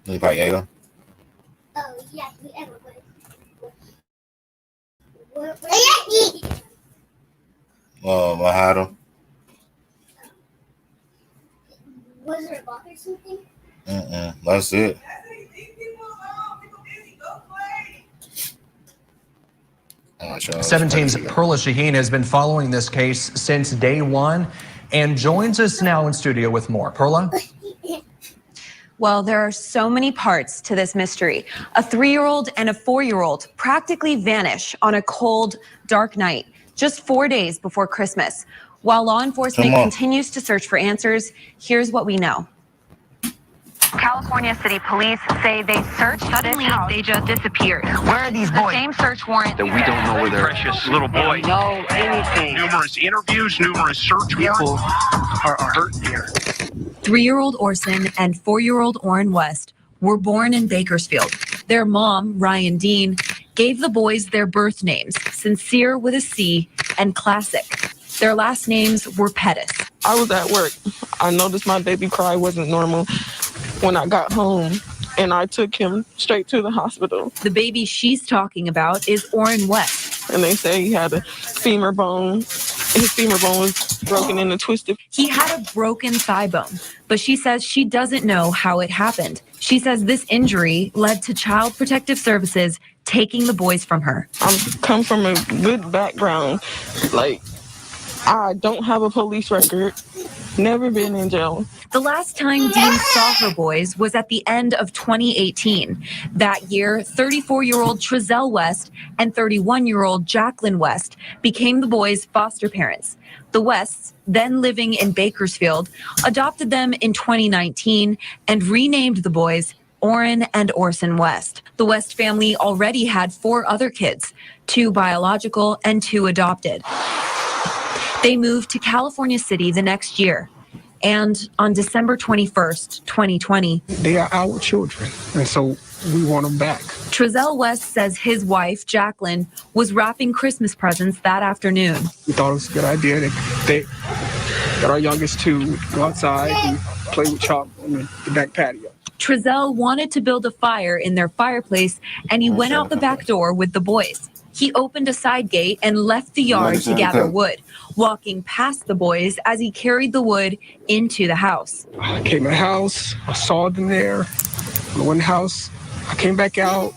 You probably ate them. I had them. Was there a box or something? That's it. Oh, 17's Perla Shaheen has been following this case since day one and joins us now in studio with more. Perla? Well, there are so many parts to this mystery. A 3-year-old and a 4-year-old practically vanish on a cold, dark night, just 4 days before Christmas. While law enforcement continues to search for answers, here's what we know. California City Police say they searched. Suddenly, they just disappeared. Where are these boys? The same search warrant That we don't know where they're precious little boy. know anything. Numerous interviews, numerous search People warrants. are hurt here. 3-year-old Orson and 4-year-old Oren West were born in Bakersfield. Their mom, Ryan Dean, gave the boys their birth names, Sincere with a C and Classic. Their last names were Pettis. I was at work. I noticed my baby cry wasn't normal when I got home, and I took him straight to the hospital. The baby she's talking about is Oren West. And they say he had a femur bone. His femur bone was broken and twisted. He had a broken thigh bone, but she says she doesn't know how it happened. She says this injury led to Child Protective Services taking the boys from her. I come from a good background. Like, I don't have a police record, never been in jail. The last time Dean saw her boys was at the end of 2018. That year, 34-year-old Trezell West and 31-year-old Jacqueline West became the boys' foster parents. The Wests, then living in Bakersfield, adopted them in 2019 and renamed the boys Oren and Orson West. The West family already had 4 other kids, 2 biological and 2 adopted. They moved to California City the next year. And on December 21st, 2020, they are our children, and so we want them back. Trezell West says his wife, Jacqueline, was wrapping Christmas presents that afternoon. We thought it was a good idea that they got our youngest to go outside and play with chalk on the back patio. Trezell wanted to build a fire in their fireplace, and he went out the back door with the boys. He opened a side gate and left the yard to gather wood, walking past the boys as he carried the wood into the house. I came in the house, I saw them there. I went in the house, I came back out,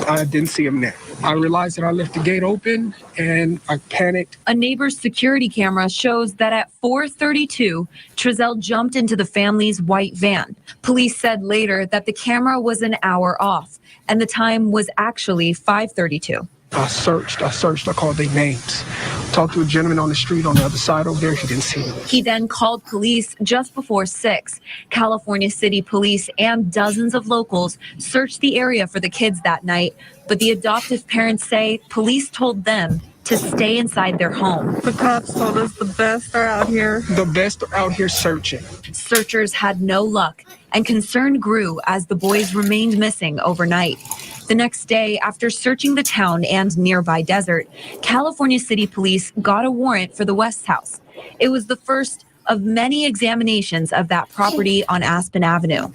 I didn't see them there. I realized that I left the gate open and I panicked. A neighbor's security camera shows that at 4:32, Trezell jumped into the family's white van. Police said later that the camera was an hour off and the time was actually 5:32. I searched, I called their names. Talked to a gentleman on the street on the other side over there, he didn't see me. He then called police just before 6. California City Police and dozens of locals searched the area for the kids that night, but the adoptive parents say police told them to stay inside their home. The cops told us the best are out here. The best are out here searching. Searchers had no luck, and concern grew as the boys remained missing overnight. The next day, after searching the town and nearby desert, California City Police got a warrant for the West house. It was the first of many examinations of that property on Aspen Avenue.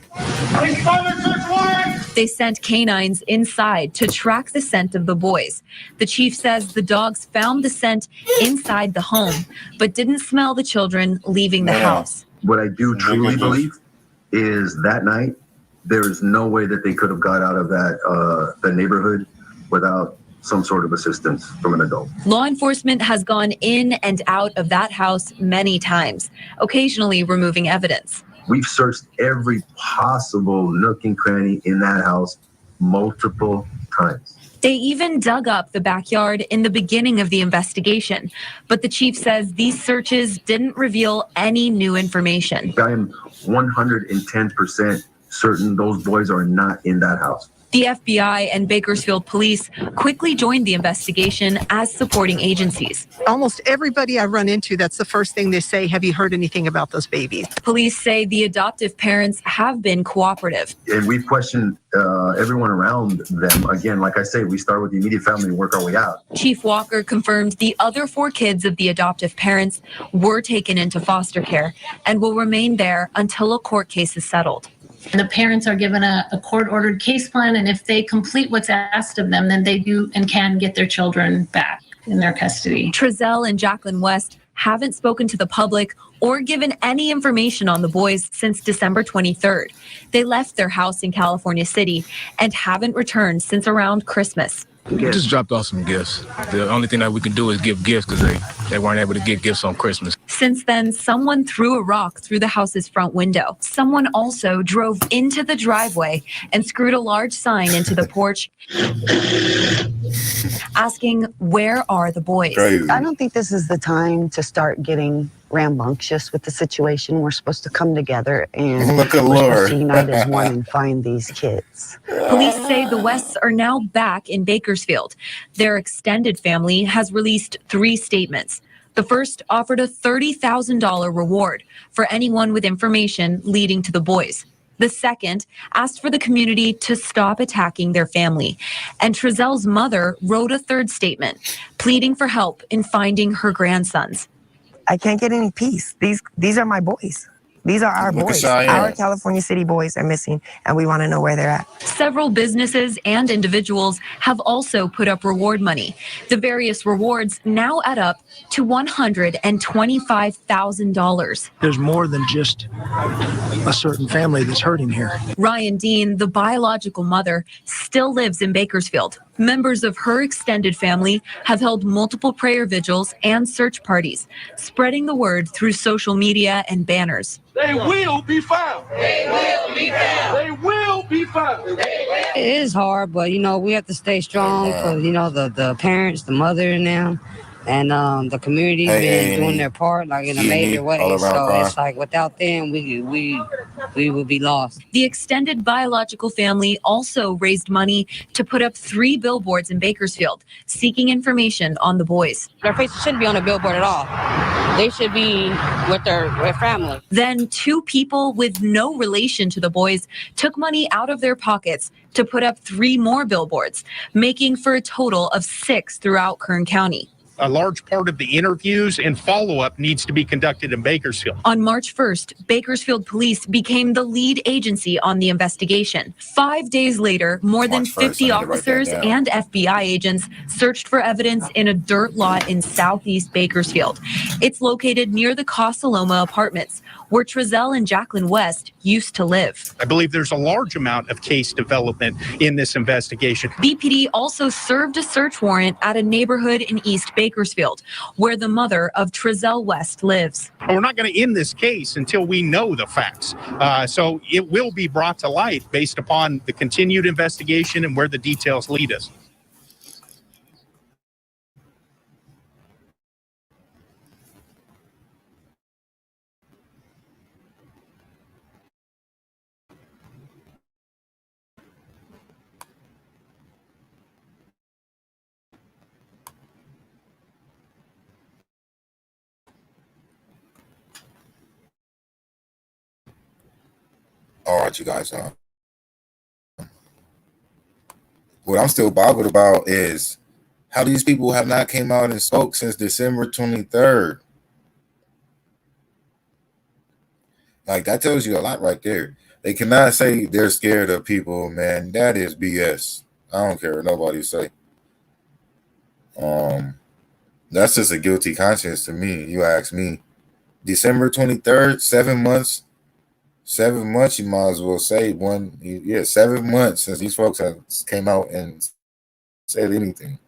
They sent canines inside to track the scent of the boys. The chief says the dogs found the scent inside the home, but didn't smell the children leaving the house. What I do truly believe is that night, there is no way that they could have got out of that the neighborhood without some sort of assistance from an adult. Law enforcement has gone in and out of that house many times, occasionally removing evidence. We've searched every possible nook and cranny in that house multiple times. They even dug up the backyard in the beginning of the investigation, but the chief says these searches didn't reveal any new information. I am 110% certain those boys are not in that house. The FBI and Bakersfield police quickly joined the investigation as supporting agencies. Almost everybody I run into, that's the first thing they say, have you heard anything about those babies? Police say the adoptive parents have been cooperative. And we've questioned everyone around them. Again, like I say, we start with the immediate family and work our way out. Chief Walker confirmed the other 4 kids of the adoptive parents were taken into foster care and will remain there until a court case is settled. The parents are given a court-ordered case plan, and if they complete what's asked of them, then they do and can get their children back in their custody. Trezell and Jacqueline West haven't spoken to the public or given any information on the boys since December 23rd. They left their house in California City and haven't returned since around Christmas. We just dropped off some gifts. The only thing that we can do is give gifts because they weren't able to get gifts on Christmas. Since then, someone threw a rock through the house's front window. Someone also drove into the driveway and screwed a large sign into the porch asking, "Where are the boys?" Crazy. I don't think this is the time to start getting rambunctious with the situation. We're supposed to come together and Look at we're supposed Lord. to unite as one and find these kids. Police say the Wests are now back in Bakersfield. Their extended family has released 3 statements. The first offered a $30,000 reward for anyone with information leading to the boys. The second asked for the community to stop attacking their family. And Trezell's mother wrote a third statement, pleading for help in finding her grandsons. I can't get any peace. These are my boys. These are our Look at boys. Cheyenne. Our California City boys are missing, and we want to know where they're at. Several businesses and individuals have also put up reward money. The various rewards now add up to $125,000. There's more than just a certain family that's hurting here. Ryan Dean, the biological mother, still lives in Bakersfield. Members of her extended family have held multiple prayer vigils and search parties, spreading the word through social media and banners. They will be found. They will be found. They will be found. It is hard, but we have to stay strong for the parents, the mother, and them, and the community's been doing their part like in a major way. So it's like without them, we would be lost. The extended biological family also raised money to put up 3 billboards in Bakersfield, seeking information on the boys. Their faces shouldn't be on a billboard at all. They should be with their family. Then 2 people with no relation to the boys took money out of their pockets to put up 3 more billboards, making for a total of 6 throughout Kern County. A large part of the interviews and follow-up needs to be conducted in Bakersfield. On March 1st, Bakersfield Police became the lead agency on the investigation. 5 days later, more than 50 officers and FBI agents searched for evidence in a dirt lot in southeast Bakersfield. It's located near the Casaloma Apartments, where Trezell and Jacqueline West used to live. I believe there's a large amount of case development in this investigation. BPD also served a search warrant at a neighborhood in East Bakersfield, where the mother of Trezell West lives. We're not going to end this case until we know the facts. So it will be brought to light based upon the continued investigation and where the details lead us. All right, you guys. What I'm still boggled about is how these people have not came out and spoke since December 23rd. Like, that tells you a lot right there. They cannot say they're scared of people, man. That is BS. I don't care what nobody say. That's just a guilty conscience to me. You ask me. December 23rd, 7 months. 7 months, you might as well say 7 months since these folks have came out and said anything.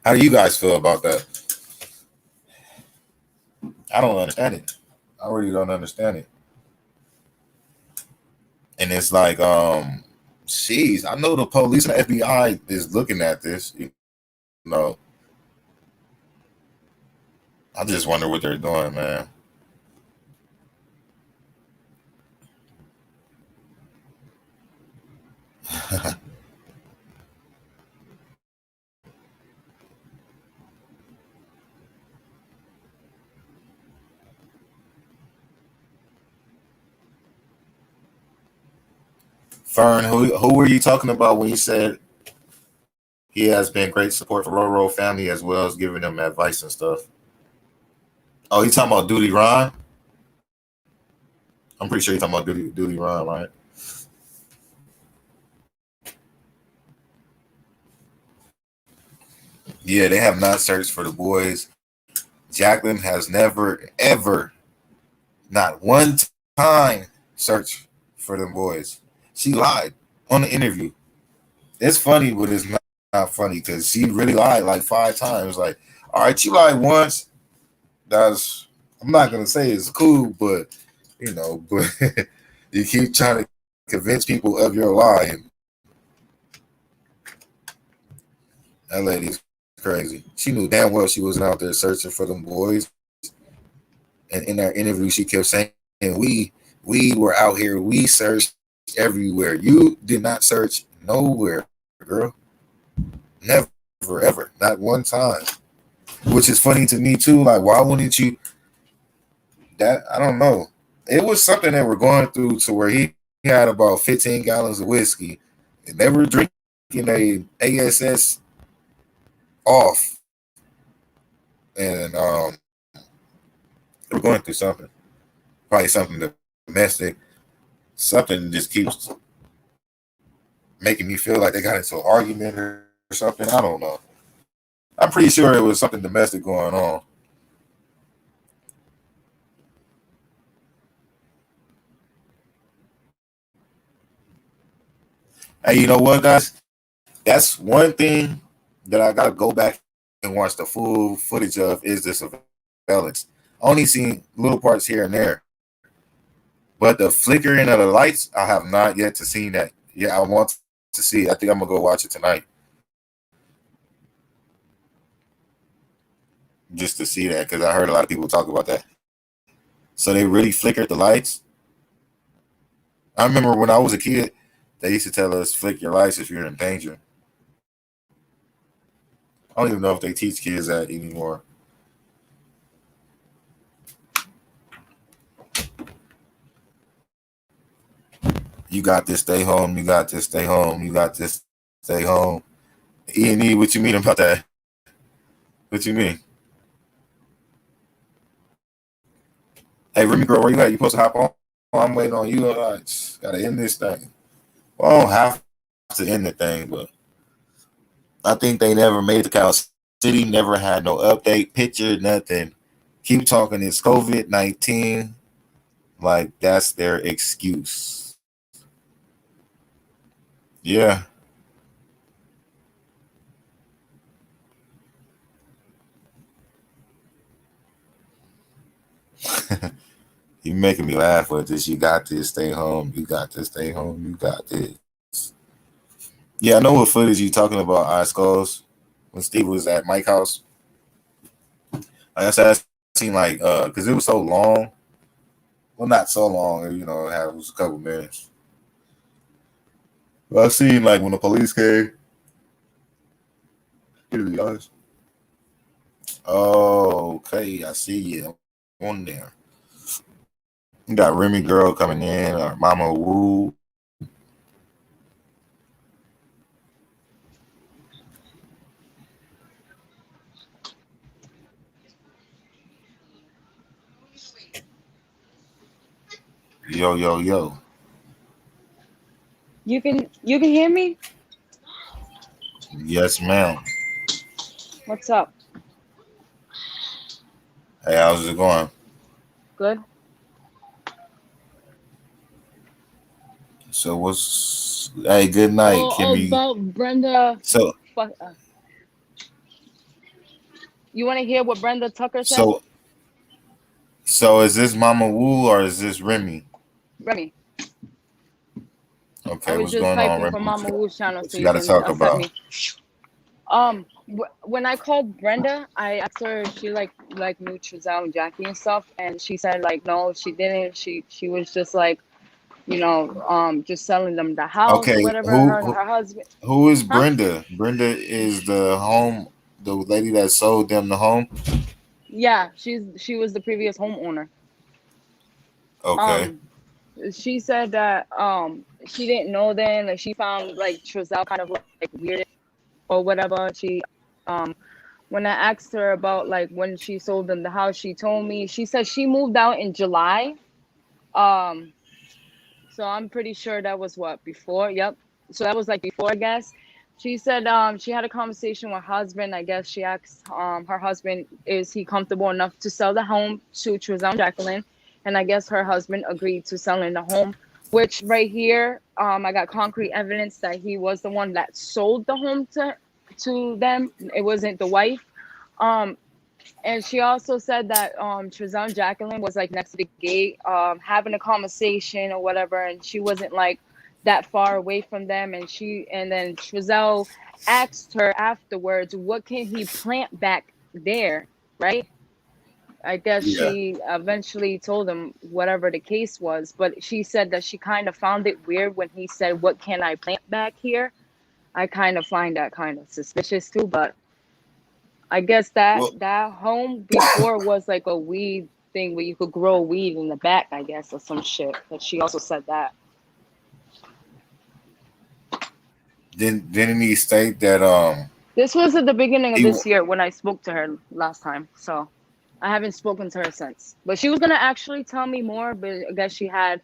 How do you guys feel about that? I don't understand it. I really don't understand it. And it's like, jeez, I know the police and the FBI is looking at this. I just wonder what they're doing, man. Fern, who were you talking about when you said he has been great support for Roro family as well as giving them advice and stuff? Oh, you talking about Duty Ron? I'm pretty sure you're talking about Duty Ron, right? Yeah, they have not searched for the boys. Jacqueline has never, ever, not one time searched for them boys. She lied on the interview. It's funny, but it's not funny because she really lied like 5 times. Like, all right, you lied once. That's, I'm not going to say it's cool, but, you know, but you keep trying to convince people of your lying. That lady's crazy. She knew damn well she wasn't out there searching for them boys. And in that interview, she kept saying, we were out here. We searched everywhere. You did not search nowhere, girl. Never, ever. Not one time. Which is funny to me, too. Like, why wouldn't you? That, I don't know. It was something that we're going through to where he had about 15 gallons of whiskey. And they were drinking a ASS off. And we're going through something. Probably something domestic. Something just keeps making me feel like they got into an argument or something. I don't know. I'm pretty sure it was something domestic going on. Hey, you know what, guys? That's one thing that I got to go back and watch the full footage of is the surveillance. Only seen little parts here and there. But the flickering of the lights, I have not yet to see that. Yeah, I want to see it. I think I'm going to go watch it tonight. Just to see that, because I heard a lot of people talk about that. So they really flickered the lights. I remember when I was a kid, they used to tell us, flick your lights if you're in danger. I don't even know if they teach kids that anymore. You got this, stay home. You got this, stay home. You got this, stay home. E&E, what you mean about that? What you mean? Hey, Remy girl, where you at? You supposed to hop on? Oh, I'm waiting on you. Gotta end this thing. Well, I don't have to end the thing, but I think they never made it to Cal City, never had no update, picture, nothing. Keep talking, it's COVID-19. Like, that's their excuse. Yeah. You making me laugh with this. You got this, stay home. You got this, stay home. You got this. Yeah, I know what footage you talking about, Eye Skulls. When Steve was at Mike's house. I seen like because it was so long. Well, not so long, you know, it was a couple minutes. But I seen like when the police came. To be honest. Oh, okay. I see you on there. You got Remy girl coming in, or Mama Woo. Yo, yo, yo. You can hear me? Yes, ma'am. What's up? Hey, how's it going? Good. So hey, good night, Kimmy. About Brenda. So you want to hear what Brenda Tucker said? So is this Mama Woo or is this Remy? Remy. Okay, I was what's just going on, typing Remy? from Mama Woo's channel. What you got to talk about? When I called Brenda, I asked her if she like knew Trezell and Jackie and stuff, and she said like no, she didn't. She was just like just selling them the house Okay, or whatever. Her husband. who is Huh? Brenda? Brenda is the lady that sold them the home. Yeah, she was the previous homeowner. Okay. She said that she didn't know then, like she found like Trezell kind of like weird or whatever. She when I asked her about like when she sold them the house, she told me, she said she moved out in July. So I'm pretty sure that was what, before? Yep. So that was like before, I guess. She said she had a conversation with her husband. I guess she asked her husband, is he comfortable enough to sell the home to Trezell and Jacqueline? And I guess her husband agreed to selling the home, which right here, I got concrete evidence that he was the one that sold the home to them. It wasn't the wife. And she also said that Trezell and Jacqueline was like next to the gate, having a conversation or whatever, and she wasn't like that far away from them. And then Trezell asked her afterwards, what can he plant back there, right? I guess she eventually told him whatever the case was, but she said that she kind of found it weird when he said, what can I plant back here? I kind of find that kind of suspicious too, but I guess that home before was like a weed thing where you could grow weed in the back, I guess, or some shit. But she also said that. Didn't he state that This was at the beginning of this year when I spoke to her last time. So I haven't spoken to her since. But she was gonna actually tell me more, but I guess she had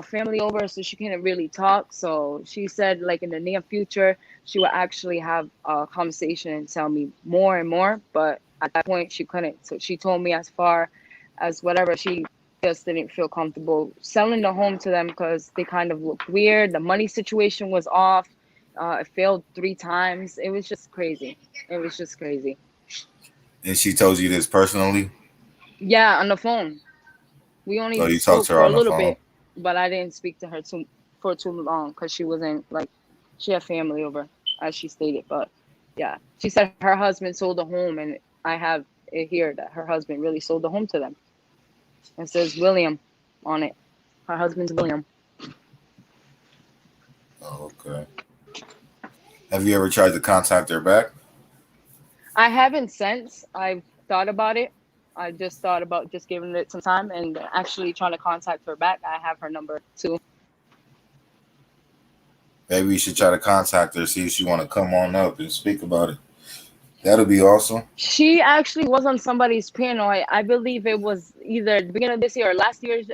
family over, so she couldn't really talk. So she said like in the near future she will actually have a conversation and tell me more and more, but at that point she couldn't. So she told me as far as whatever, she just didn't feel comfortable selling the home to them because they kind of looked weird. The money situation was off. It failed 3 times. It was just crazy. It was just crazy. And she told you this personally? Yeah, on the phone. We only you spoke talked to her for a on the little phone? bit, but I didn't speak to her for too long because she wasn't like, she had family over, as she stated. But yeah, she said her husband sold the home, and I have it here that her husband really sold the home to them. It says William on it. Her husband's William. Oh, okay. Have you ever tried to contact her back? I haven't since. I've thought about it. I just thought about just giving it some time and actually trying to contact her back. I have her number too. Maybe you should try to contact her, see if she want to come on up and speak about it. That'll be awesome. She actually was on somebody's panel. I believe it was either the beginning of this year or last year's.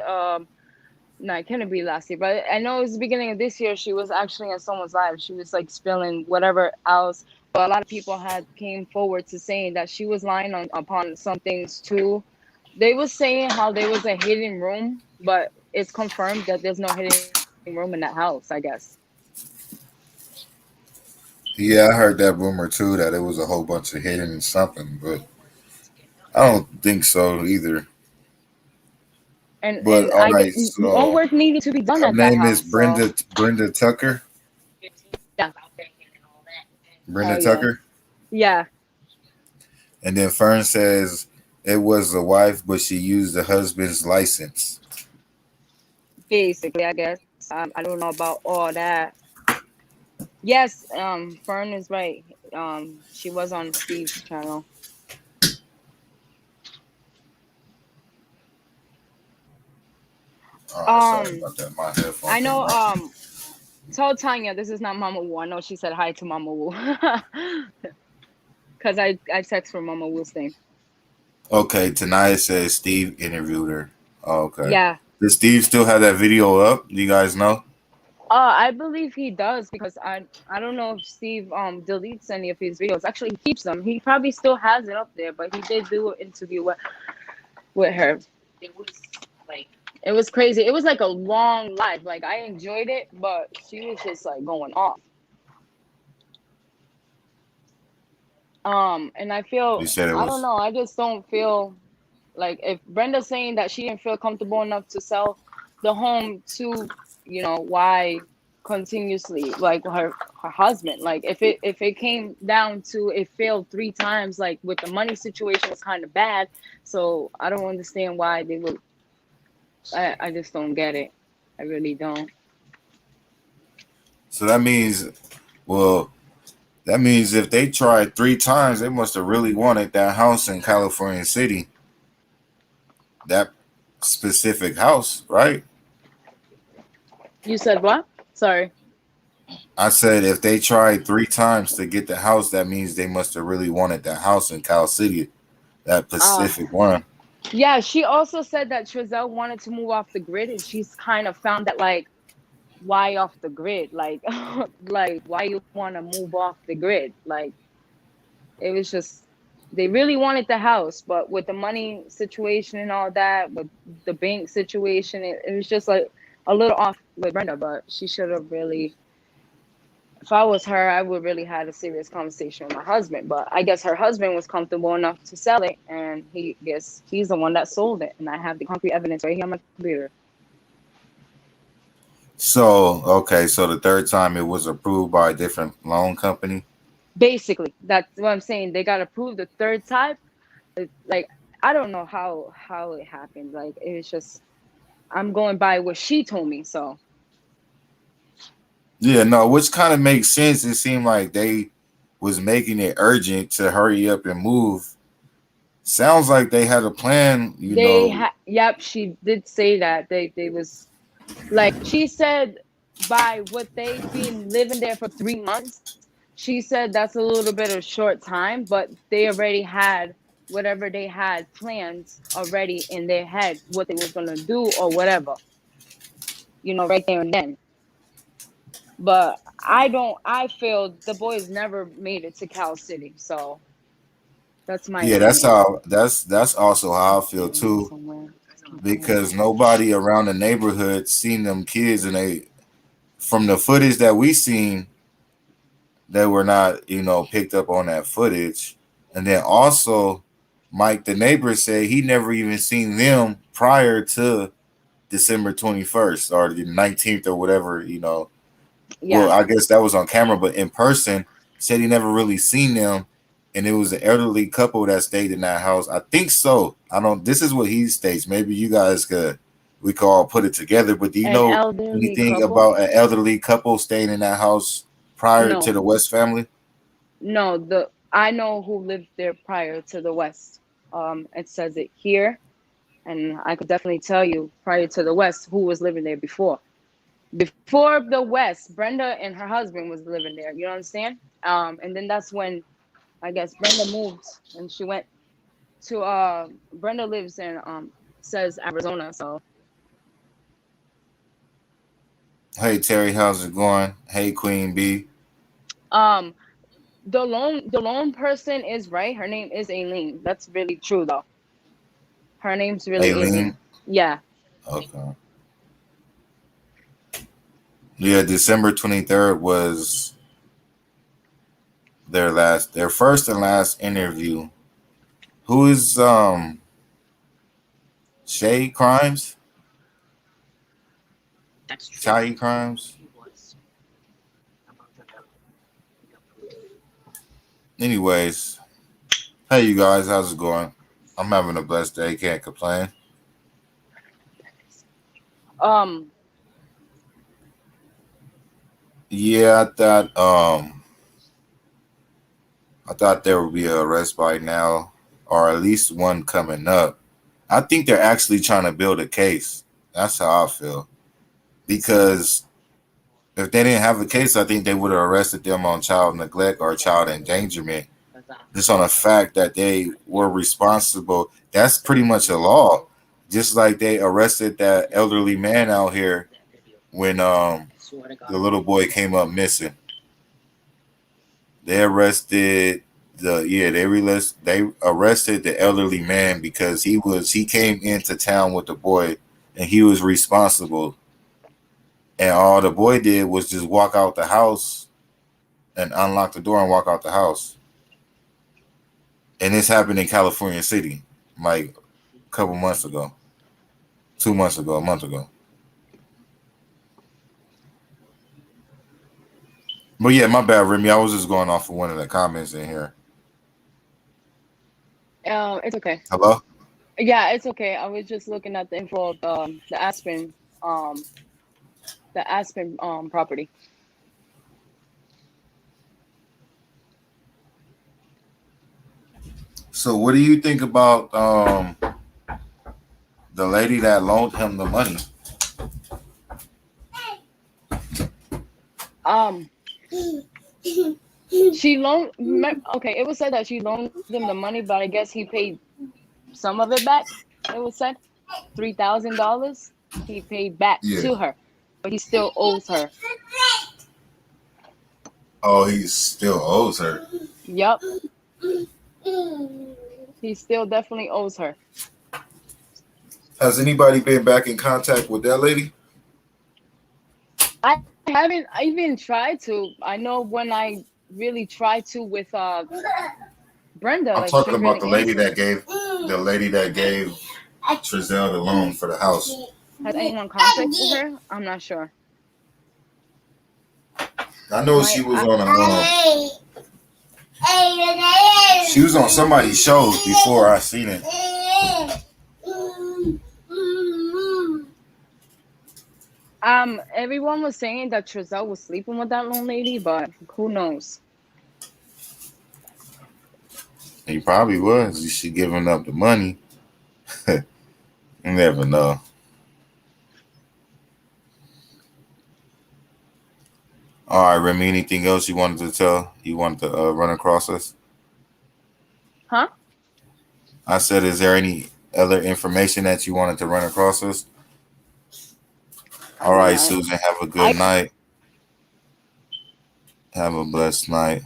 No, it couldn't be last year, but I know it was the beginning of this year. She was actually on someone's live. She was like spilling whatever else. But a lot of people had came forward to saying that she was lying upon some things too. They were saying how there was a hidden room, but it's confirmed that there's no hidden room in that house, I guess. Yeah, I heard that rumor too, that it was a whole bunch of hidden something, but I don't think so either. But all right, so more work needed to be done her at that name house. is Brenda Tucker. Yeah. Brenda Tucker. Yeah. And then Fern says it was the wife, but she used the husband's license. Basically, I guess. I don't know about all that. Yes, Fern is right. She was on Steve's channel. Sorry about that. My headphones. I know. Tell Tanya this is not Mama Wu. I know she said hi to Mama Wu. Because I text for Mama Wu's thing. Okay, Tanaya says Steve interviewed her. Oh, okay. Yeah. Does Steve still have that video up? Do you guys know? I believe he does because I don't know if Steve deletes any of his videos. Actually, he keeps them. He probably still has it up there, but he did do an interview with her. It was crazy. It was like a long live. Like I enjoyed it, but she was just like going off. And I feel I don't know. I just don't feel like if Brenda's saying that she didn't feel comfortable enough to sell the home to, why continuously like her husband, like if it came down to it failed 3 times, like with the money situation was kind of bad. So I don't understand why they would. I just don't get it. I really don't. So that means, well, that means if they tried 3 times, they must have really wanted that house in California City. That specific house, right? You said what? Sorry. I said if they tried 3 times to get the house, that means they must have really wanted that house in Cal City, that Pacific one. Yeah, she also said that Trezell wanted to move off the grid, and she's kind of found that, like, why off the grid? Like, like, why you want to move off the grid? Like, it was just, they really wanted the house, but with the money situation and all that, with the bank situation, it was just like a little off with Brenda, but she should have really, if I was her, I would really had a serious conversation with my husband. But I guess her husband was comfortable enough to sell it, and he's the one that sold it. And I have the concrete evidence right here on my computer. So, okay, so the 3rd time it was approved by a different loan company? Basically, that's what I'm saying. They got approved the 3rd time. Like, I don't know how it happened. Like, it was just, I'm going by what she told me, so. Yeah, no, which kind of makes sense. It seemed like they was making it urgent to hurry up and move. Sounds like they had a plan, you know. Yep, she did say that. They was, like, she said by what they've been living there for 3 months, she said that's a little bit of short time, but they already had whatever they had plans already in their head, what they was gonna do or whatever, you know, right there and then. But I feel the boys never made it to Cal City, so that's my Yeah, opinion. that's also how I feel too, because nobody around the neighborhood seen them kids, and they, from the footage that we seen, they were not, you know, picked up on that footage. And then also Mike, the neighbor, said he never even seen them prior to December 21st or the 19th or whatever, you know. Yeah. Well, I guess that was on camera, but in person, said he never really seen them. And it was an elderly couple that stayed in that house. I think so. I don't, this is what he states. Maybe you guys we could all put it together. But do you know anything about an elderly couple staying in that house prior to the West family? No, I know who lived there prior to the West. It says it here, and I could definitely tell you prior to the West who was living there before. Before the West, Brenda and her husband was living there. You know what I'm saying? And then that's when I guess Brenda moved, and she went to Brenda lives in says Arizona. So hey Terry, how's it going? Hey Queen B. the lone person is right. Her name is Aileen. That's really true though. Her name's really Aileen. Yeah. Okay. Yeah, December 23rd was their first and last interview. Who is Shay Crimes? Shay Crimes? Anyways, hey you guys, how's it going? I'm having a blessed day, can't complain. Yeah, I thought there would be an arrest by now, or at least one coming up. I think they're actually trying to build a case. That's how I feel. Because if they didn't have a case, I think they would have arrested them on child neglect or child endangerment. Just on the fact that they were responsible. That's pretty much a law. Just like they arrested that elderly man out here when the little boy came up missing. They arrested they arrested the elderly man because he came into town with the boy and he was responsible. And all the boy did was just walk out the house and unlock the door and walk out the house. And this happened in California City, like a couple months ago, 2 months ago, a month ago. But yeah, my bad, Remy. I was just going off of one of the comments in here. It's okay. Hello? Yeah, it's okay. I was just looking at the info of the Aspen the Aspen property. So what do you think about the lady that loaned him the money? She loaned. Okay, it was said that she loaned him the money, but I guess he paid some of it back. It was said $3,000 he paid back to her, but he still owes her. Oh, he still owes her. Yep. He still definitely owes her. Has anybody been back in contact with that lady? I haven't even tried to. I know when I really tried to with Brenda. I'm talking about the lady that gave Trezell the loan for the house. Has anyone contacted her? I'm not sure. I know she was on she was on somebody's show before I seen it. Everyone was saying that Trezell was sleeping with that lone lady, but who knows? He probably was. She giving up the money. You never know. All right, Remy, anything else you wanted to tell? You wanted to run across us? Huh? I said, is there any other information that you wanted to run across us? All right, Susan, have a good night. Have a blessed night.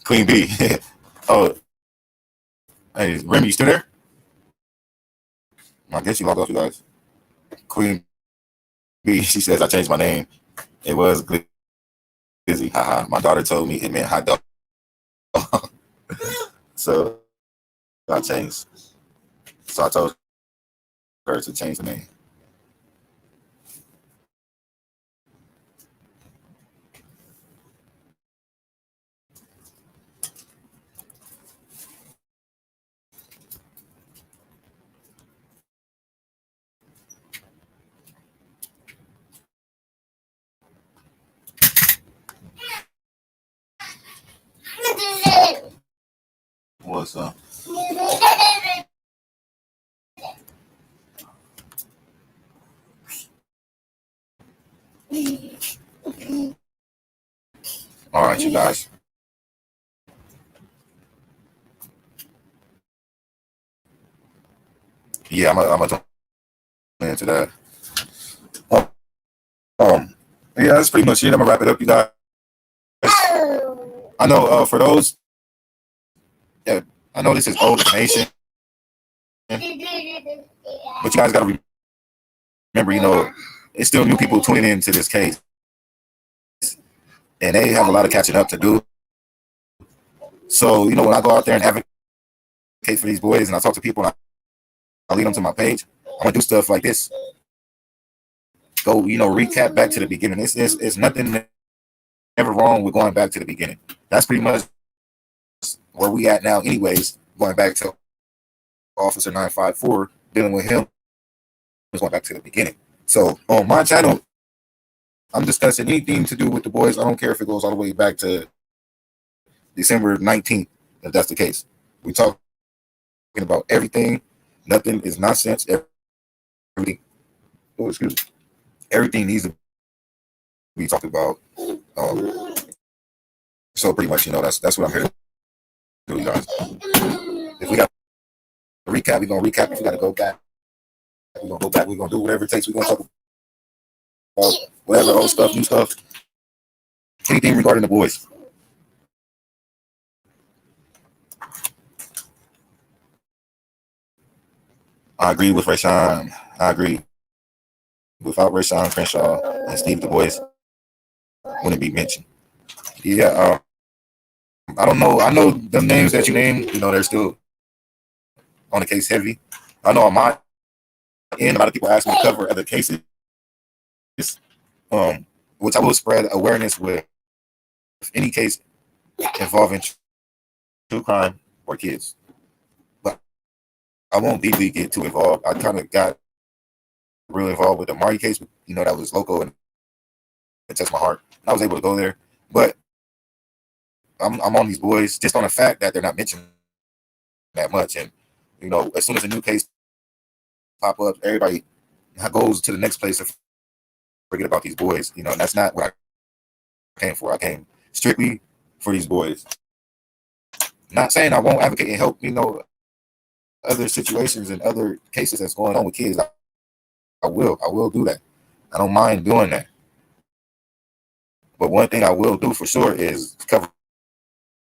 Queen B. Oh, hey, Remy, you still there? I guess you logged off, you guys. Queen B, she says, I changed my name. It was Glizzy. Haha. My daughter told me it meant hot dog. So I changed. So I told her to change the name. What's up? All right, you guys. Yeah, I'm gonna jump into that. Yeah, that's pretty much it. I'm gonna wrap it up, you guys. I know for those, yeah, I know this is old information, but you guys gotta remember, you know, it's still new people tuning into this case, and they have a lot of catching up to do. So, you know, when I go out there and advocate for these boys, and I talk to people, and I lead them to my page, I'm gonna do stuff like this. Go, you know, recap back to the beginning. It's nothing ever wrong with going back to the beginning. That's pretty much where we at now, anyways. Going back to Officer 954, dealing with him, was going back to the beginning. So on my channel, I'm discussing anything to do with the boys. I don't care if it goes all the way back to December 19th, if that's the case. We talking about everything. Nothing is nonsense. Everything. Oh, excuse me. Everything needs to be talked about. So pretty much, you know, that's what I'm here to do, guys. If we got to recap, we're gonna recap. If we got to go back, we're gonna go back. We're gonna do whatever it takes. We're gonna talk about whatever old stuff, new stuff, anything regarding the boys. I agree with Rayshawn. I agree. Without Rayshawn Crenshaw and Steve Du Bois, wouldn't be mentioned. Yeah, I don't know. I know the names that you named. You know, they're still on the case heavy. I know on my end, a lot of people ask me to cover other cases, which I will spread awareness with any case involving true crime or kids. But I won't deeply get too involved. I kind of got real involved with the Marty case, you know, that was local and it touched my heart. I was able to go there, but I'm on these boys just on the fact that they're not mentioned that much. And, you know, as soon as a new case pop up, everybody goes to the next place and forget about these boys, you know, and that's not what I came for. I came strictly for these boys. Not saying I won't advocate and help, you know, other situations and other cases that's going on with kids. I will do that. I don't mind doing that. But one thing I will do for sure is cover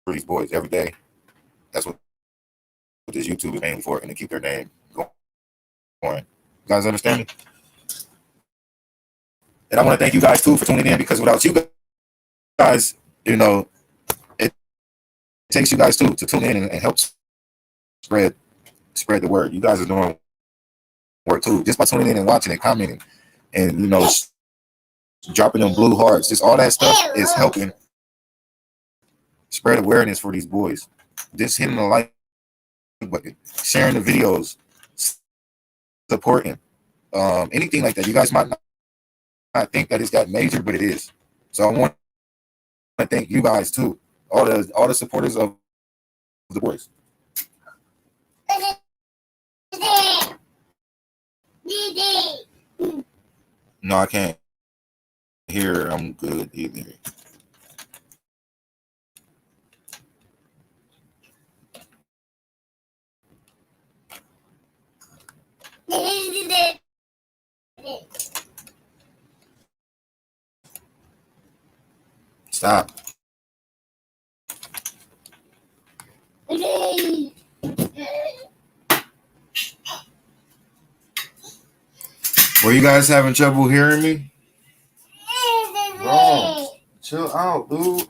for these boys every day. That's what this YouTube is mainly for, and to keep their name going. You guys understand me? And I want to thank you guys too for tuning in, because without you guys, you know, it takes you guys too to tune in and help spread the word. You guys are doing work too, just by tuning in and watching and commenting, and, you know, dropping them blue hearts. Just all that stuff is helping spread awareness for these boys. Just hitting the like button, sharing the videos, supporting, anything like that. You guys might not think that it's got major, but it is. So I want to thank you guys too, all the supporters of the boys. No, I can't hear. I'm good either. Stop. Were you guys having trouble hearing me? Bro, chill out, dude.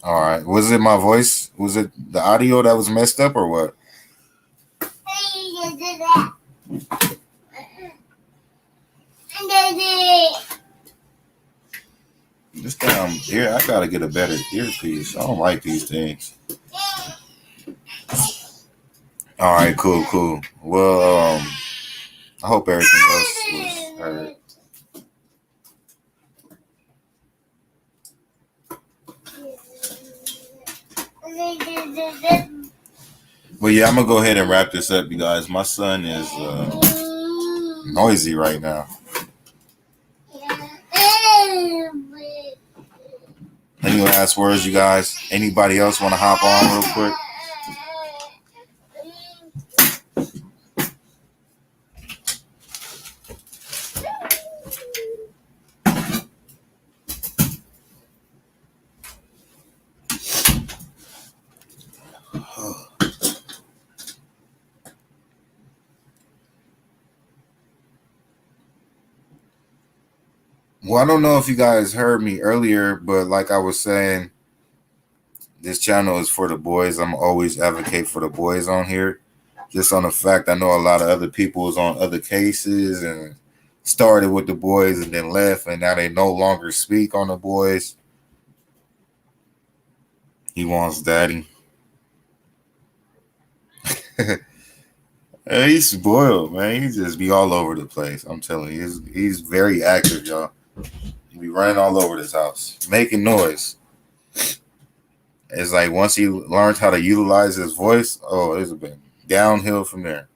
All right. Was it my voice? Was it the audio that was messed up or what? This damn ear, I gotta get a better earpiece. I don't like these things. All right, cool. Well, I hope everything else was heard. Well, yeah, I'm gonna go ahead and wrap this up, you guys. My son is noisy right now. Any last words, you guys? Anybody else want to hop on real quick? Well, I don't know if you guys heard me earlier, but like I was saying, this channel is for the boys. I'm always advocate for the boys on here. Just on the fact I know a lot of other people was on other cases and started with the boys and then left, and now they no longer speak on the boys. He wants daddy. He's spoiled, man. He just be all over the place. I'm telling you, he's very active, y'all. He be running all over this house, making noise. It's like once he learns how to utilize his voice, oh, it's been downhill from there.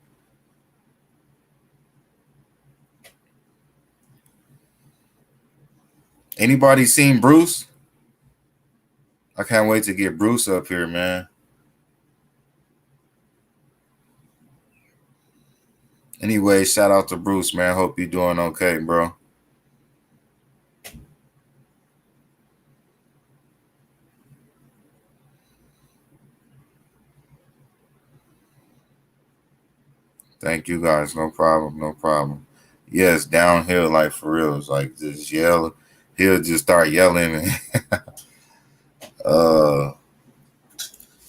Anybody seen Bruce? I can't wait to get Bruce up here, man. Anyway, shout out to Bruce, man. Hope you're doing okay, bro. Thank you guys. No problem. Yes, downhill, like for real. It's like just yell. He'll just start yelling.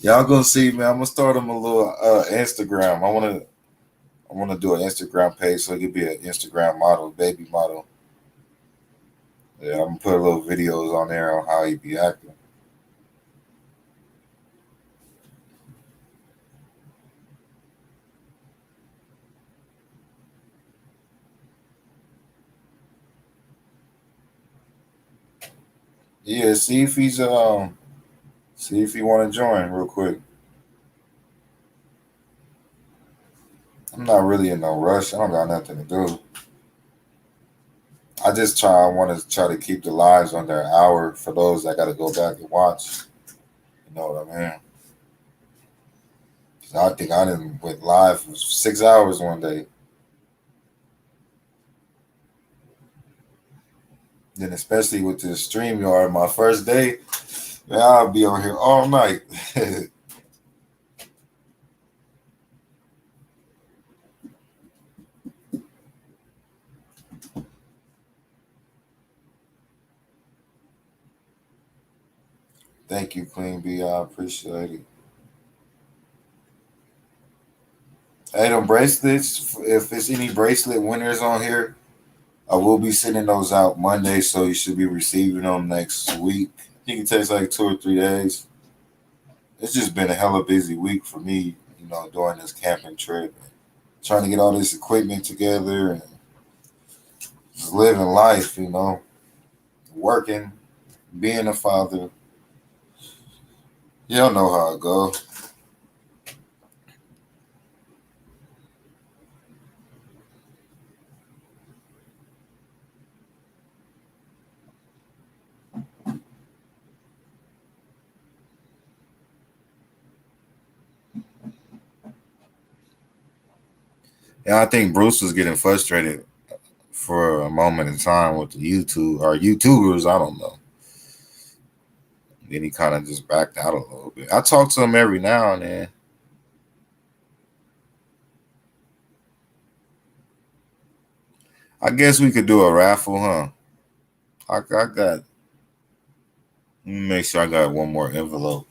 Y'all gonna see, man. I'm gonna start him a little Instagram. I wanna do an Instagram page so he could be an Instagram model, baby model. Yeah, I'm gonna put a little videos on there on how he be acting. Yeah, see if he's see if he want to join real quick. I'm not really in no rush. I don't got nothing to do. I want to try to keep the lives under an hour for those that got to go back and watch. You know what I mean? I think I didn't went live for 6 hours one day. Then especially with the StreamYard, my first day, man, I'll be on here all night. Thank you, Queen B. I appreciate it. Hey, them bracelets, if there's any bracelet winners on here, I will be sending those out Monday, so you should be receiving them next week. I think it takes like 2 or 3 days. It's just been a hella busy week for me, you know, during this camping trip. Trying to get all this equipment together and just living life, you know, working, being a father. You don't know how it goes. Yeah, I think Bruce was getting frustrated for a moment in time with the YouTube or YouTubers. I don't know. Then he kind of just backed out a little bit. I talk to him every now and then. I guess we could do a raffle, huh? I got. Let me make sure I got one more envelope.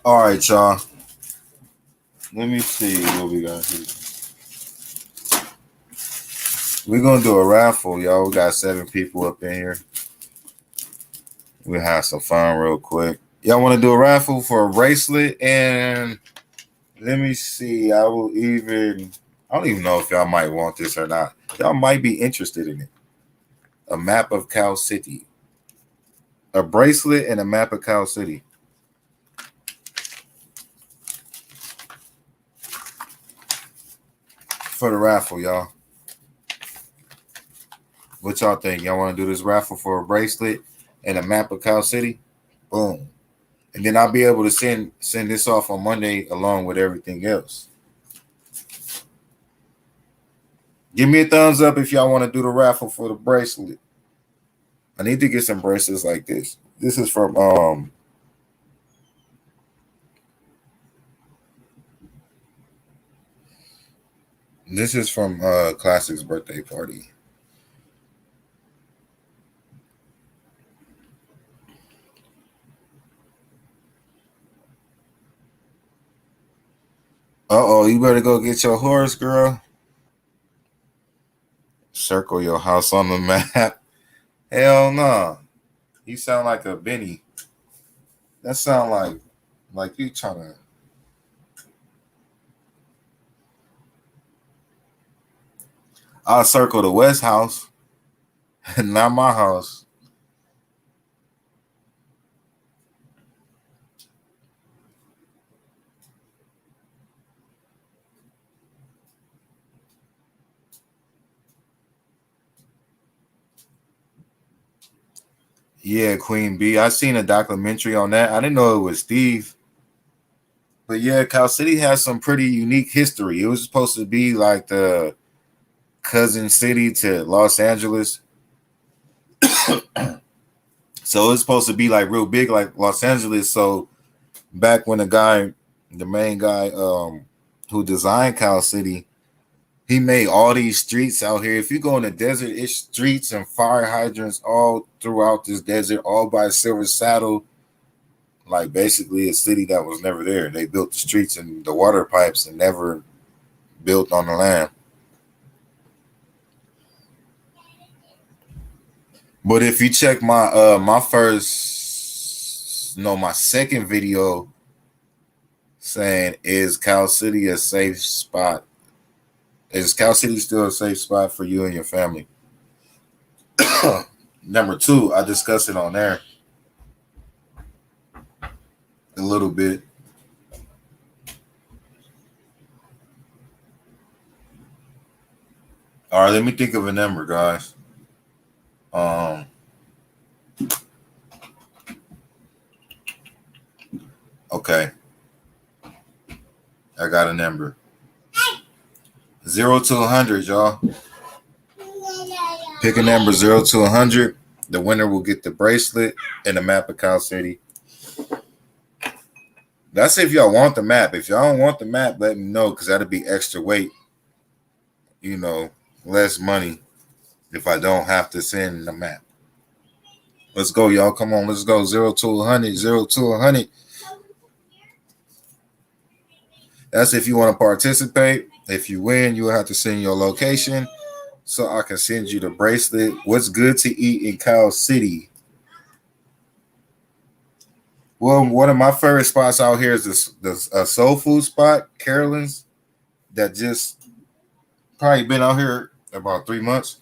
All right, y'all. Let me see what we got here. We're going to do a raffle, y'all. We got 7 people up in here. We'll have some fun real quick. Y'all want to do a raffle for a bracelet? And let me see. I don't even know if y'all might want this or not. Y'all might be interested in it. A map of Cal City. A bracelet and a map of Cal City. For the raffle, y'all. What y'all think? Y'all want to do this raffle for a bracelet and a map of Cal City? Boom. And then I'll be able to send this off on Monday along with everything else. Give me a thumbs up if y'all want to do the raffle for the bracelet. I need to get some bracelets like this. This is from Classic's birthday party. Uh-oh, you better go get your horse, girl. Circle your house on the map. Hell no. You sound like a Benny. That sound like you trying to. I'll circle the West house, not my house. Yeah, Queen Bee. I seen a documentary on that. I didn't know it was Steve. But yeah, Cal City has some pretty unique history. It was supposed to be like the cousin city to Los Angeles. So it's supposed to be like real big like Los Angeles. So back when the main guy who designed Cal City, he made all these streets out here. If you go in the desert, it's streets and fire hydrants all throughout this desert, all by Silver Saddle. Like basically a city that was never there. They built the streets and the water pipes and never built on the land. But if you check my my second video saying, is Cal City a safe spot? Is Cal City still a safe spot for you and your family? Number 2, I discussed it on there a little bit. All right, let me think of a number, guys. Okay. I got a number. 0 to 100, y'all. Pick a number 0 to 100. The winner will get the bracelet and the map of Cal City. That's if y'all want the map. If y'all don't want the map, let me know, because that'll be extra weight. You know, less money if I don't have to send the map. Let's go, y'all. Come on, let's go. 0 to 100. 0 to 100. That's if you want to participate. If you win, you will have to send your location so I can send you the bracelet. What's good to eat in Cal City? Well, one of my favorite spots out here is the soul food spot, Carolyn's, that just probably been out here about 3 months.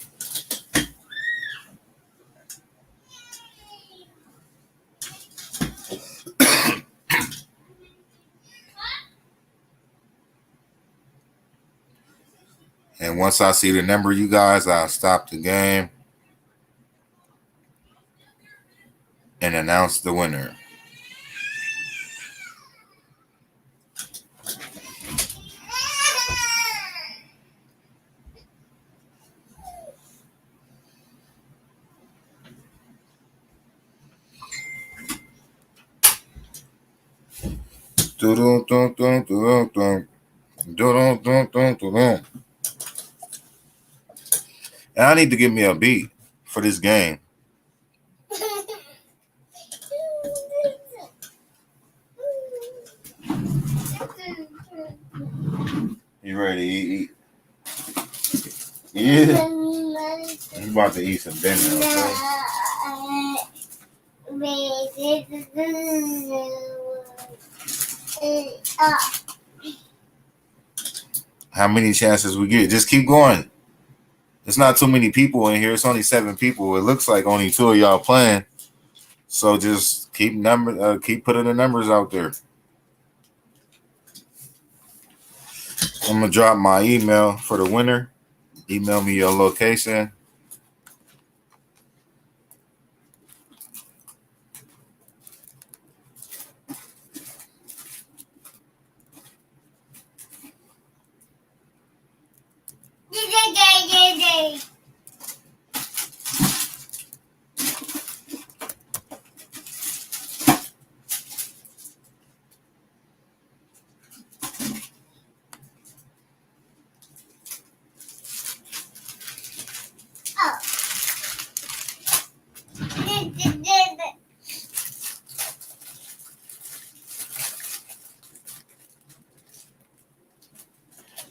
And once I see the number, you guys, I'll stop the game and announce the winner. And I need to give me a beat for this game. You ready to eat? Yeah. I'm about to eat some dinner. Okay? How many chances we get? Just keep going. It's not too many people in here. It's only 7 people. It looks like only 2 of y'all playing. So just keep putting the numbers out there. I'm gonna drop my email for the winner. Email me your location.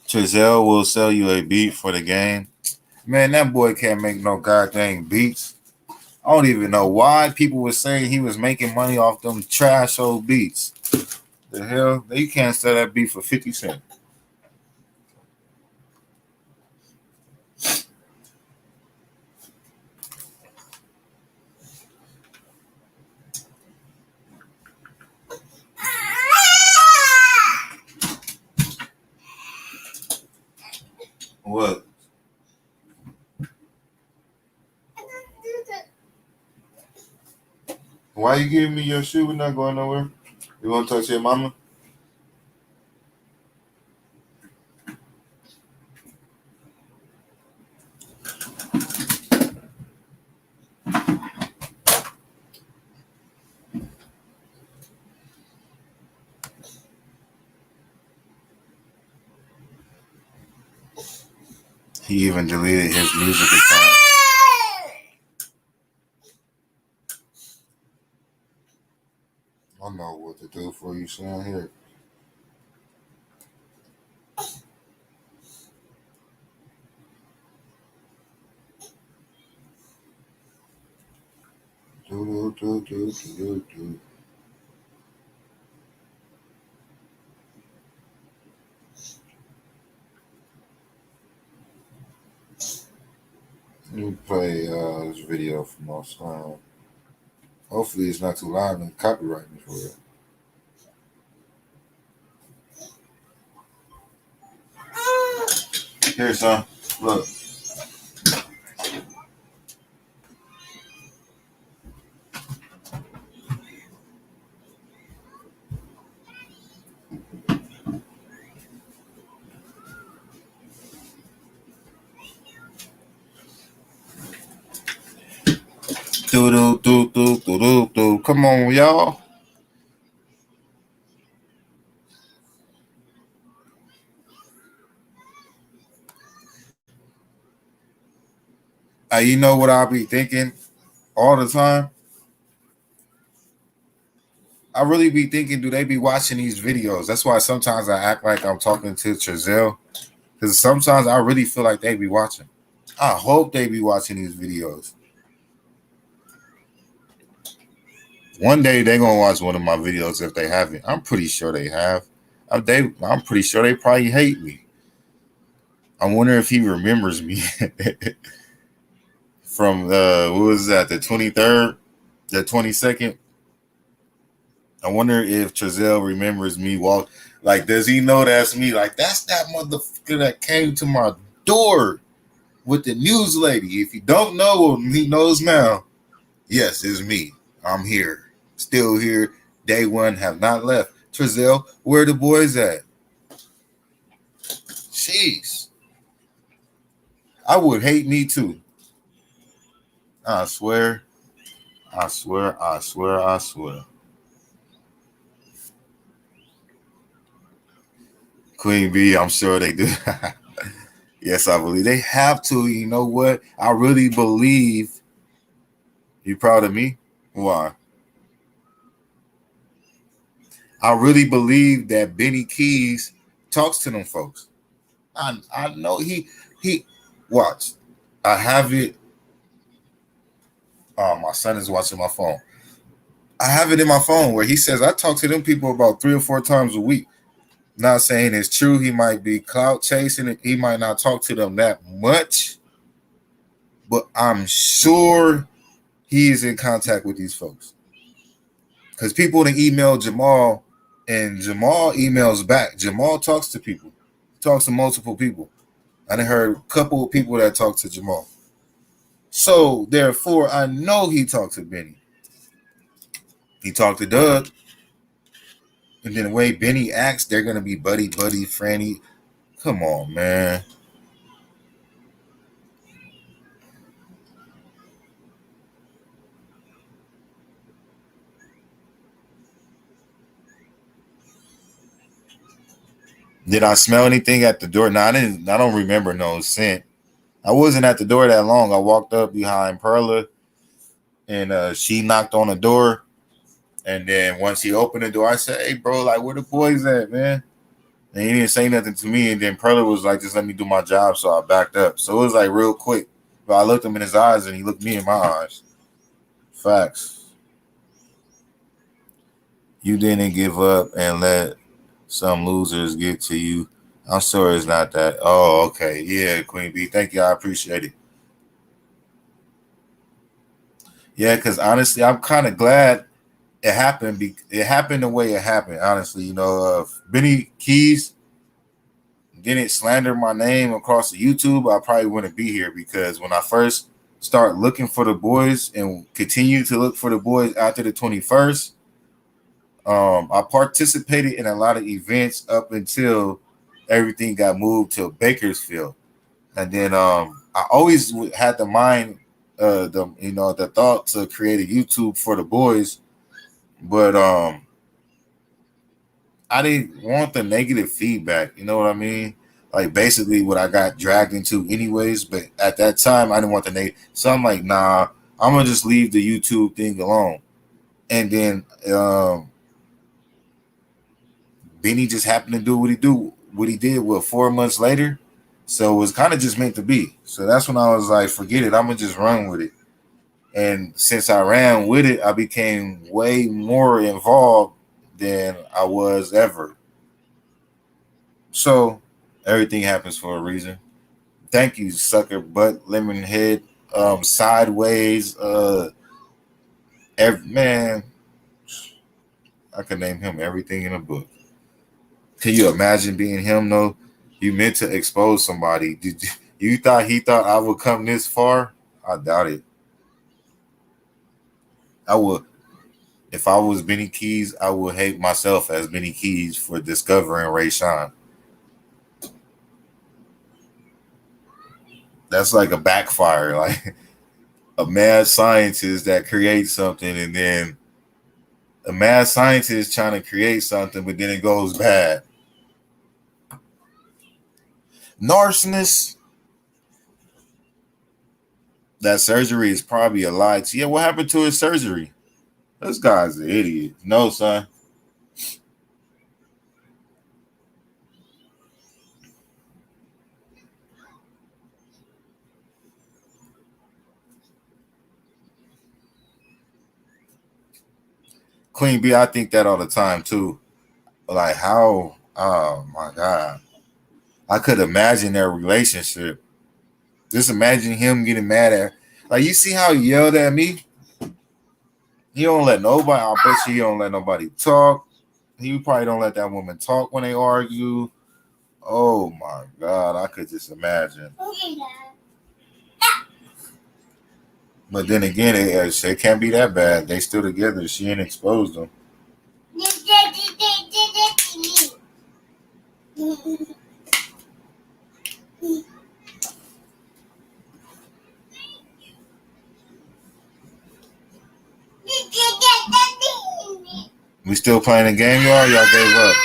Trizelle will sell you a beat for the game. Man, that boy can't make no goddamn beats. I don't even know why people were saying he was making money off them trash old beats. The hell? You can't sell that beat for 50 cents. What? Why you giving me your shoe? We're not going nowhere. You want to touch your mama? He even deleted his music account. I know what to do for you, son. Here. Do. Let me play this video from our son. Hopefully it's not too loud and copyright me for it. Here, son. Look. Do. Come on, y'all. You know what I'll be thinking all the time? I really be thinking, do they be watching these videos? That's why sometimes I act like I'm talking to Trezell, because sometimes I really feel like they be watching. I hope they be watching these videos. One day they're going to watch one of my videos if they haven't. I'm pretty sure they have. I'm pretty sure they probably hate me. I wonder if he remembers me from, what was that, the 23rd, the 22nd? I wonder if Trezell remembers me. Like, does he know that's me? Like, that's that motherfucker that came to my door with the news lady. If you don't know him, he knows now. Yes, it's me. I'm here. Still here. Day one, have not left. Trezell, where the boys at? Jeez. I would hate me too. I swear. Queen B, I'm sure they do. Yes, I believe they have to. You know what? I really believe. You proud of me? Why? I really believe that Benny Keys talks to them folks. I know he watch. I have it. Oh, my son is watching my phone. I have it in my phone where he says I talk to them people about 3 or 4 times a week. Not saying it's true. He might be clout chasing. He might not talk to them that much, but I'm sure he is in contact with these folks. Because people that email Jamal, and Jamal emails back. Jamal talks to people. He talks to multiple people. I done heard a couple of people that talk to Jamal. So, therefore, I know he talked to Benny. He talked to Doug. And then the way Benny acts, they're going to be buddy, Franny. Come on, man. Did I smell anything at the door? No, I didn't. I don't remember no scent. I wasn't at the door that long. I walked up behind Perla, and she knocked on the door. And then once he opened the door, I said, "Hey, bro, like, where the boys at, man?" And he didn't say nothing to me. And then Perla was like, "Just let me do my job." So I backed up. So it was like real quick. But I looked him in his eyes, and he looked me in my eyes. Facts. You didn't give up and let some losers get to you. I'm sure it's not that. Oh, okay. Yeah, Queen B. Thank you. I appreciate it. Yeah, because honestly, I'm kind of glad it happened. It happened the way it happened, honestly. You know, if Benny Keys didn't slander my name across the YouTube, I probably wouldn't be here, because when I first start looking for the boys and continue to look for the boys after the 21st. I participated in a lot of events up until everything got moved to Bakersfield, and then I always had the mind, the thought to create a YouTube for the boys, but I didn't want the negative feedback. You know what I mean? Like basically what I got dragged into anyways. But at that time, I didn't want the negative. So I'm like, nah, I'm gonna just leave the YouTube thing alone. And then Benny just happened to do what he did 4 months later. So it was kind of just meant to be. So that's when I was like, forget it, I'm gonna just run with it. And since I ran with it, I became way more involved than I was ever. So everything happens for a reason. Thank you, sucker butt, lemon head, sideways, man. I could name him everything in a book. Can you imagine being him though? You meant to expose somebody. You thought he thought I would come this far? I doubt it. I would. If I was Benny Keys, I would hate myself as Benny Keys for discovering Rayshawn. That's like a backfire, like a mad scientist that creates something, and then a mad scientist trying to create something, but then it goes bad. Narcissist. That surgery is probably a lie. Yeah, what happened to his surgery? This guy's an idiot. No, son. Queen B, I think that all the time too. Like how, oh my God. I could imagine their relationship. Just imagine him getting mad at, like, you see how he yelled at me? He don't let nobody, I bet you he don't let nobody talk. He probably don't let that woman talk when they argue. Oh my God, I could just imagine. But then again, it can't be that bad. They still together. She ain't exposed them. We still playing the game, y'all? Y'all gave up.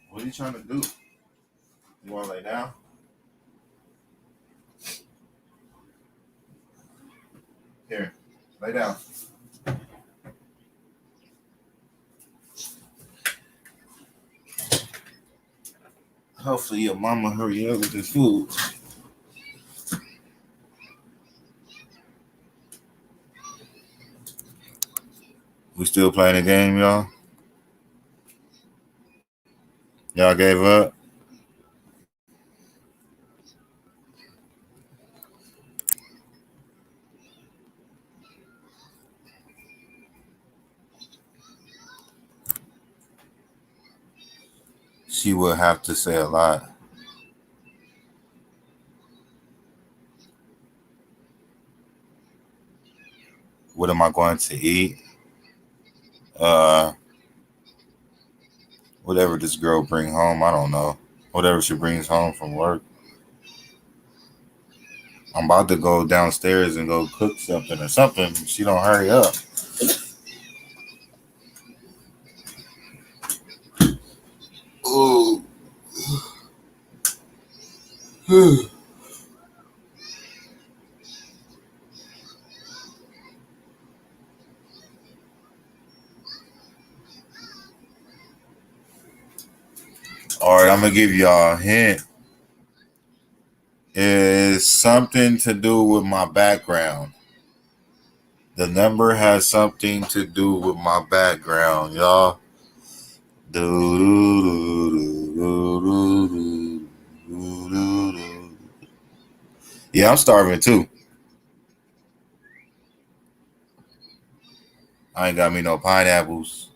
What are you trying to do? You want to lay down? Here, lay down. Hopefully your mama hurry up with this food. We still playing the game, y'all? Y'all gave up? She will have to say a lot. What am I going to eat? Whatever this girl bring home, I don't know. Whatever she brings home from work. I'm about to go downstairs and go cook something or something. She don't hurry up. Oh. All right, I'm gonna give y'all a hint. It's something to do with my background. The number has something to do with my background, y'all. Yeah, I'm starving too. I ain't got me no pineapples.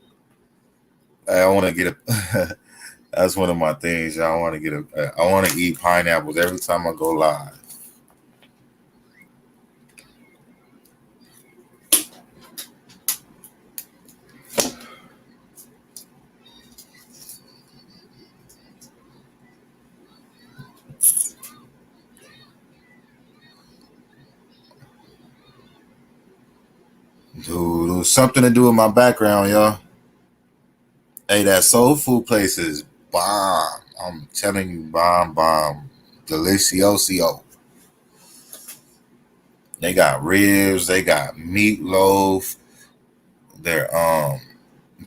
I want to get a. That's one of my things. I want to get a. I want to eat pineapples every time I go live. Dude, it was something to do with my background, y'all. Hey, that soul food place is bomb. I'm telling you, bomb. Delicioso. They got ribs, they got meatloaf, their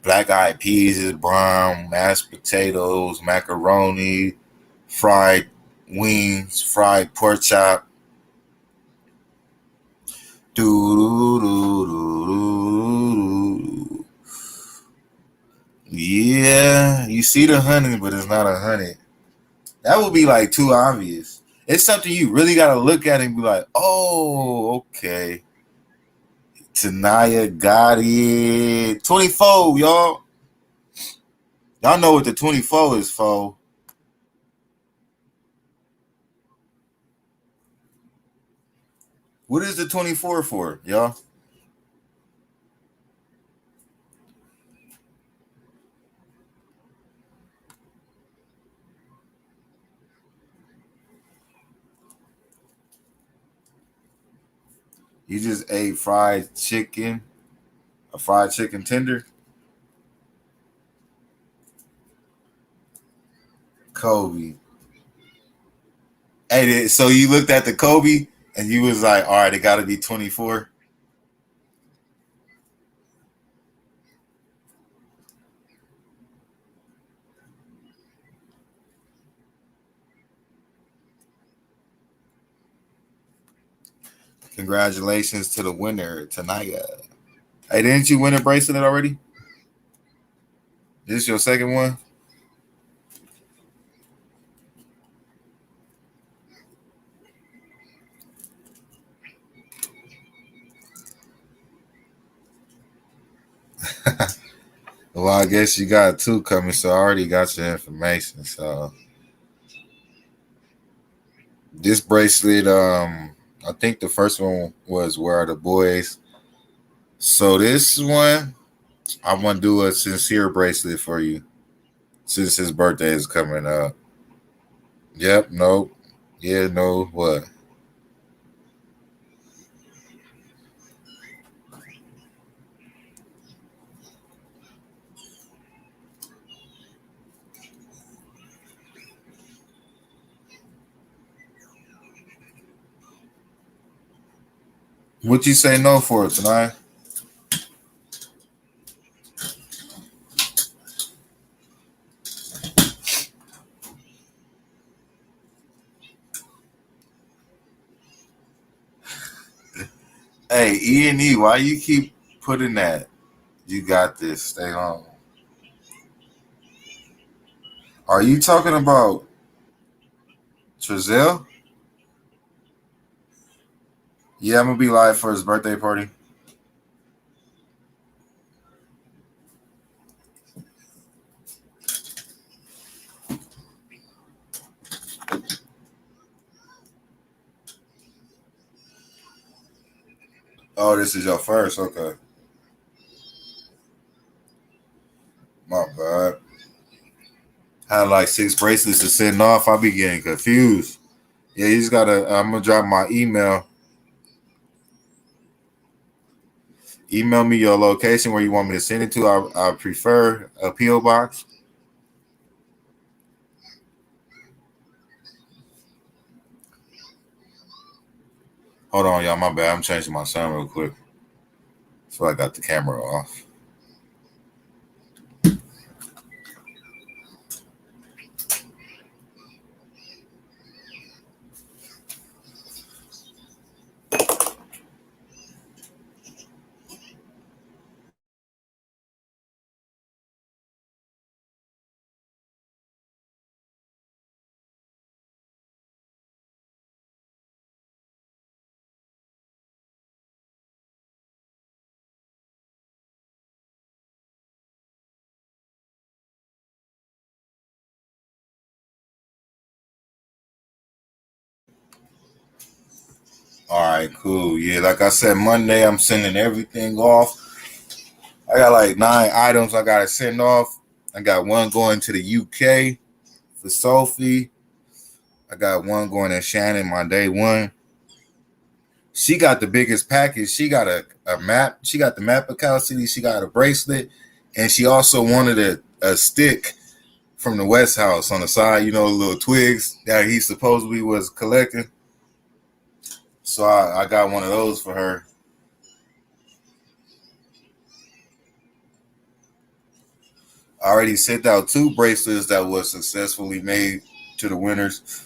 black eyed peas is brown, mashed potatoes, macaroni, fried wings, fried pork chop. Yeah, you see the honey, but it's not a honey. That would be like too obvious. It's something you really got to look at and be like, oh, okay. Tanaya got it. 24, y'all. Y'all know what the 24 is for. What is the 24 for, y'all? You just ate fried chicken, a fried chicken tender. Kobe. Hey, so you looked at the Kobe and you was like, all right, it got to be 24. Congratulations to the winner, Tanaya. Hey, didn't you win a bracelet already? This is your second one? Well, I guess you got two coming, so I already got your information. So this bracelet, I think the first one was Where Are the Boys? So this one, I'm gonna do a sincere bracelet for you since his birthday is coming up. Yep, nope. Yeah, no, what? What you say no for tonight? Hey, E&E, why you keep putting that? You got this. Stay home. Are you talking about Trezell? Yeah, I'm gonna be live for his birthday party. Oh, this is your first? Okay. My bad. Had like 6 bracelets to send off. I be getting confused. Yeah, you just gotta. I'm gonna drop my email. Email me your location where you want me to send it to. I prefer a PO box. Hold on, y'all. My bad. I'm changing my sound real quick. So I got the camera off. All right, cool. Yeah, like I said, Monday I'm sending everything off. I got like 9 items I gotta send off. I got one going to the UK for Sophie. I got one going to Shannon, my day one. She got the biggest package. She got a map. She got the map of Cal City. She got a bracelet. And she also wanted a stick from the West House on the side, you know, little twigs that he supposedly was collecting. So I got one of those for her. I already sent out 2 bracelets that was successfully made to the winners.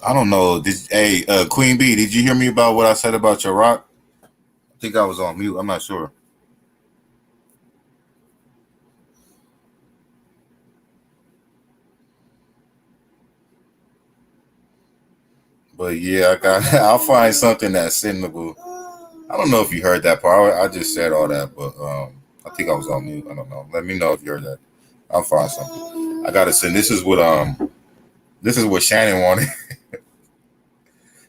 I don't know. Queen B, did you hear me about what I said about your rock? I think I was on mute. I'm not sure. But yeah, I'll find something that's sendable. I don't know if you heard that part. I just said all that, but I think I was on mute. I don't know. Let me know if you heard that. I'll find something. I gotta send. This is what Shannon wanted.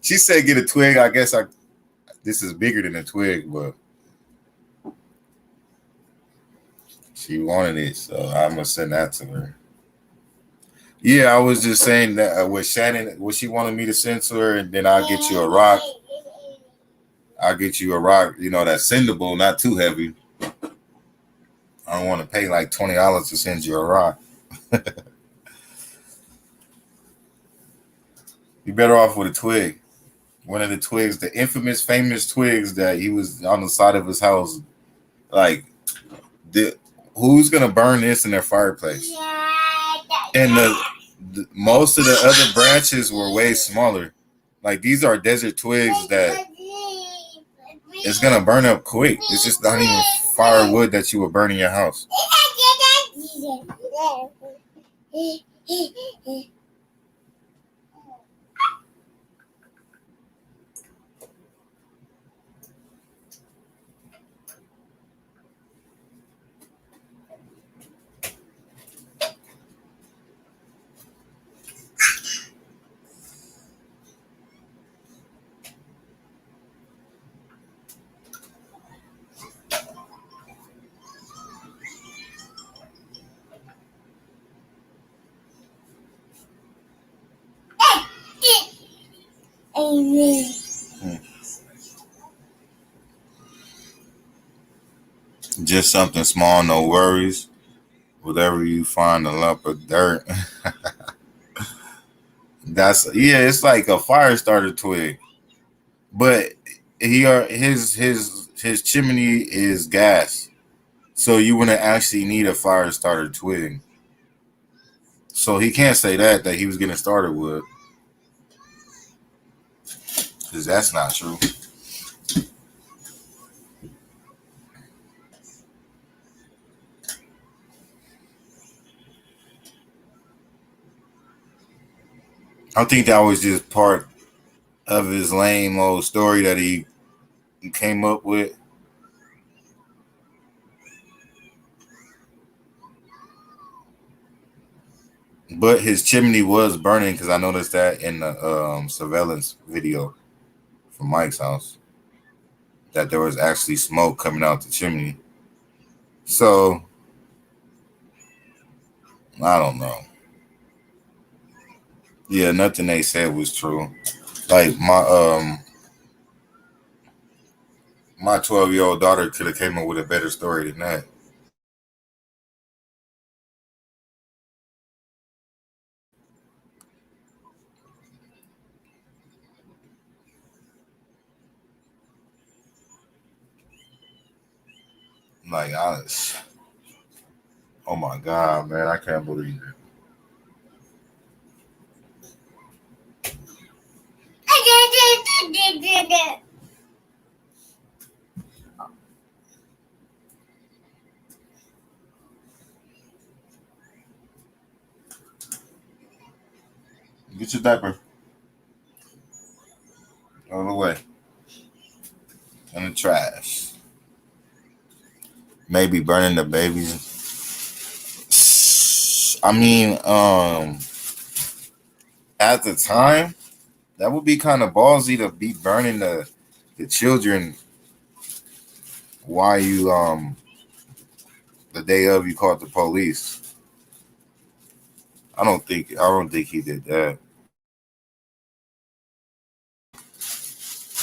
She said get a twig. I guess this is bigger than a twig, but she wanted it, so I'm gonna send that to her. Yeah, I was just saying that with Shannon, what she wanted me to send to her, and then I'll get you a rock. I'll get you a rock, you know, that's sendable, not too heavy. I don't want to pay like $20 to send you a rock. You're better off with a twig. One of the twigs, the infamous, famous twigs that he was on the side of his house. Like, who's gonna burn this in their fireplace? And most of the other branches were way smaller. Like, these are desert twigs that it's gonna burn up quick. It's just not even firewood that you would burn in your house. Just something small, no worries. Whatever you find, a lump of dirt. It's like a fire starter twig, but his chimney is gas, so you wouldn't actually need a fire starter twig. So he can't say that he was getting started with, because that's not true. I think that was just part of his lame old story that he came up with. But his chimney was burning because I noticed that in the surveillance video from Mike's house that there was actually smoke coming out the chimney. So I don't know. Yeah, nothing they said was true. Like my 12-year-old daughter could have came up with a better story than that. Like oh my God, man, I can't believe it. Get your diaper. Throw it away. In the trash. Maybe burning the babies. I mean, at the time, that would be kind of ballsy to be burning the children while you the day of you called the police. I don't think he did that.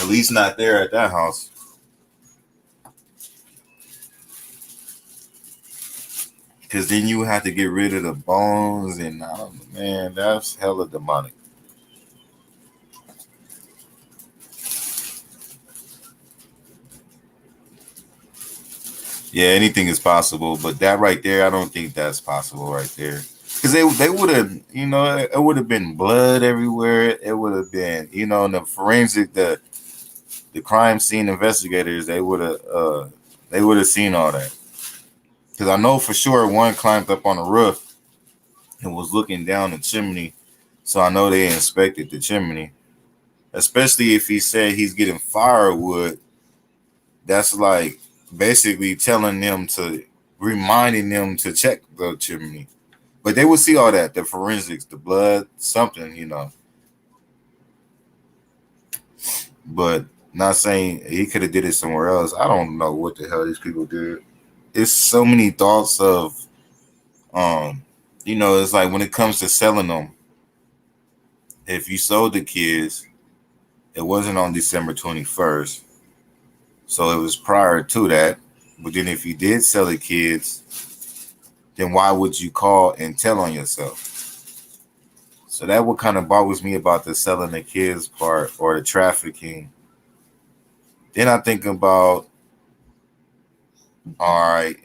At least not there at that house. Because then you have to get rid of the bones, and man, that's hella demonic. Yeah, anything is possible, but that right there, I don't think that's possible right there. Because they would have, it would have been blood everywhere. It would have been, and the forensic, the crime scene investigators, they would have seen all that. Because I know for sure one climbed up on the roof and was looking down the chimney. So I know they inspected the chimney. Especially if he said he's getting firewood. That's like basically reminding them to check the chimney. But they would see all that, the forensics, the blood, something, But not saying he could have did it somewhere else. I don't know what the hell these people did. It's so many thoughts of, it's like when it comes to selling them, if you sold the kids, it wasn't on December 21st. So it was prior to that. But then if you did sell the kids, then why would you call and tell on yourself? So that what kind of bothers me about the selling the kids part or the trafficking. Then I think about, all right,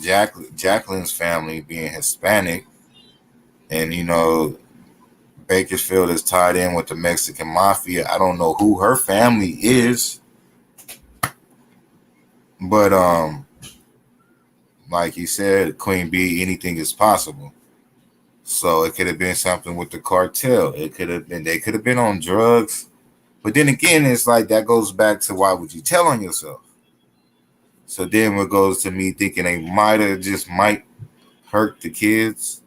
Jacqueline's family being Hispanic, and Bakersfield is tied in with the Mexican mafia. I don't know who her family is, but like he said, Queen Bee, anything is possible. So it could have been something with the cartel. They could have been on drugs. But then again, it's like that goes back to why would you tell on yourself? So then what goes to me thinking they might hurt the kids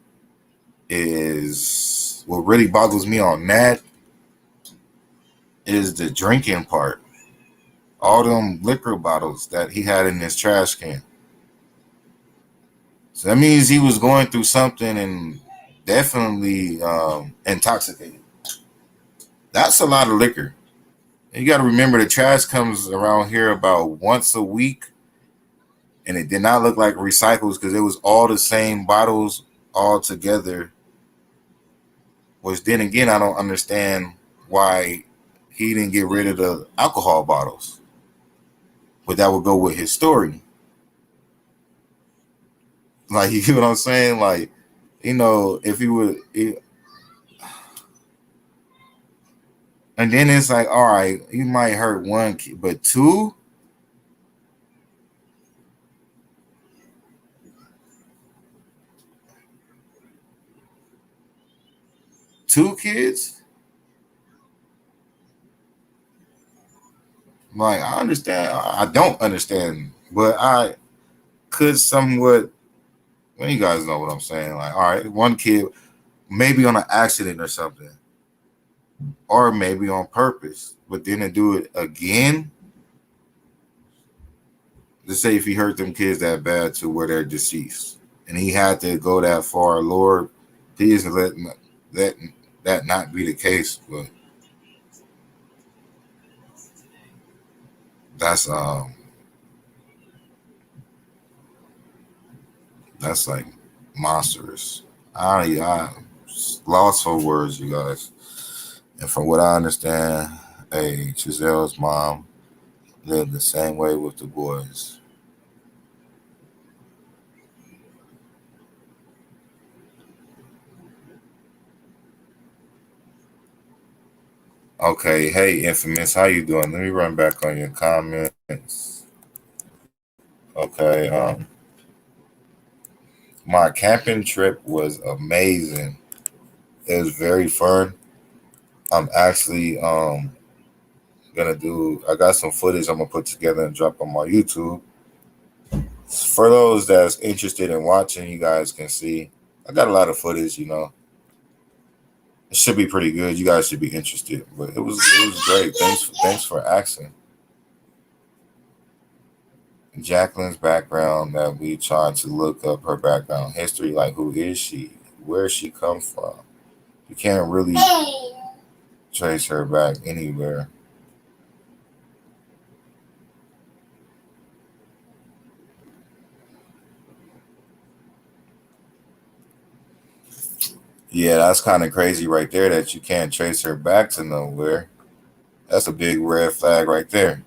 is what really boggles me on that is the drinking part. All them liquor bottles that he had in his trash can. So that means he was going through something and definitely intoxicated. That's a lot of liquor. You got to remember the trash comes around here about once a week. And it did not look like recycles because it was all the same bottles all together. Which then again, I don't understand why he didn't get rid of the alcohol bottles. But that would go with his story. Like, you know what I'm saying? Like, if he would... And then it's like, all right, you might hurt one kid, but two? Two kids? Like, I understand. I don't understand, but I could somewhat Well, you guys know what I'm saying. Like, all right, one kid maybe on an accident or something, or maybe on purpose, but then to do it again. Let's say if he hurt them kids that bad to where they're deceased, and he had to go that far, Lord, please let that not be the case. But that's like monstrous. I lost for words, you guys. And from what I understand, Giselle's mom lived the same way with the boys. Okay, hey Infamous, how you doing? Let me run back on your comments. Okay, my camping trip was amazing. It was very fun. I'm actually I got some footage I'm gonna put together and drop on my YouTube. For those that's interested in watching, you guys can see. I got a lot of footage, you know. It should be pretty good. You guys should be interested. But it was great. Thanks for asking. Jacqueline's background, that we tried to look up her background history, like who is she? Where she come from? You can't really trace her back anywhere. Yeah, that's kind of crazy right there that you can't trace her back to nowhere. That's a big red flag right there.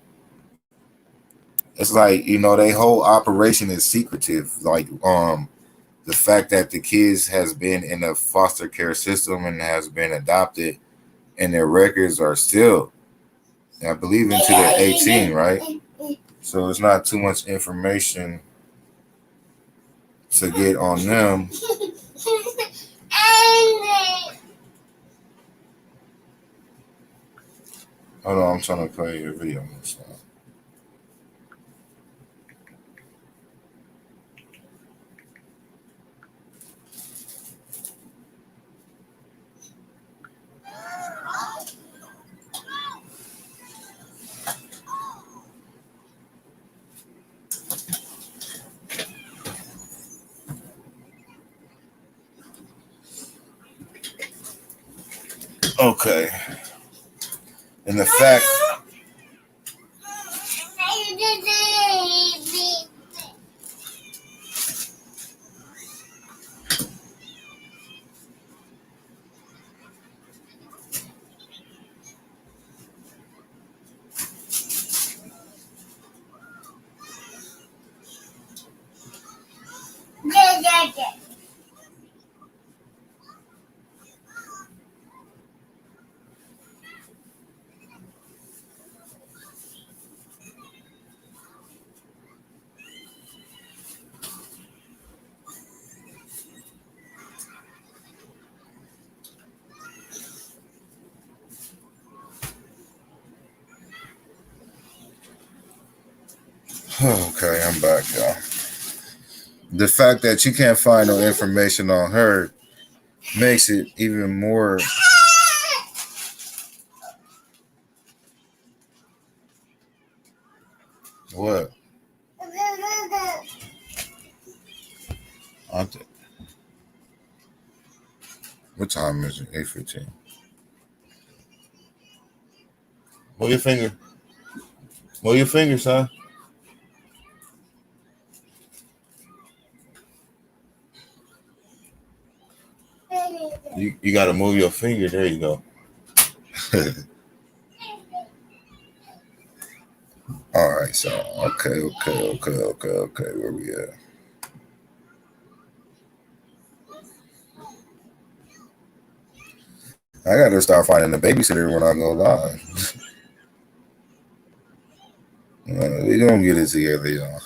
It's like, you know, their whole operation is secretive. Like, the fact that the kids has been in a foster care system and has been adopted, and their records are still, I believe, into the 18, right? So it's not too much information to get on them. Hold on, I'm trying to play your video. Okay. And the fact okay, I'm back, y'all. The fact that you can't find no information on her makes it even more. What? What time is it? 8:15. Move your finger. Move your finger, son. You got to move your finger. There you go. All right, so okay. Where we at? I got to start finding a babysitter when I go live. We gonna get it together, y'all.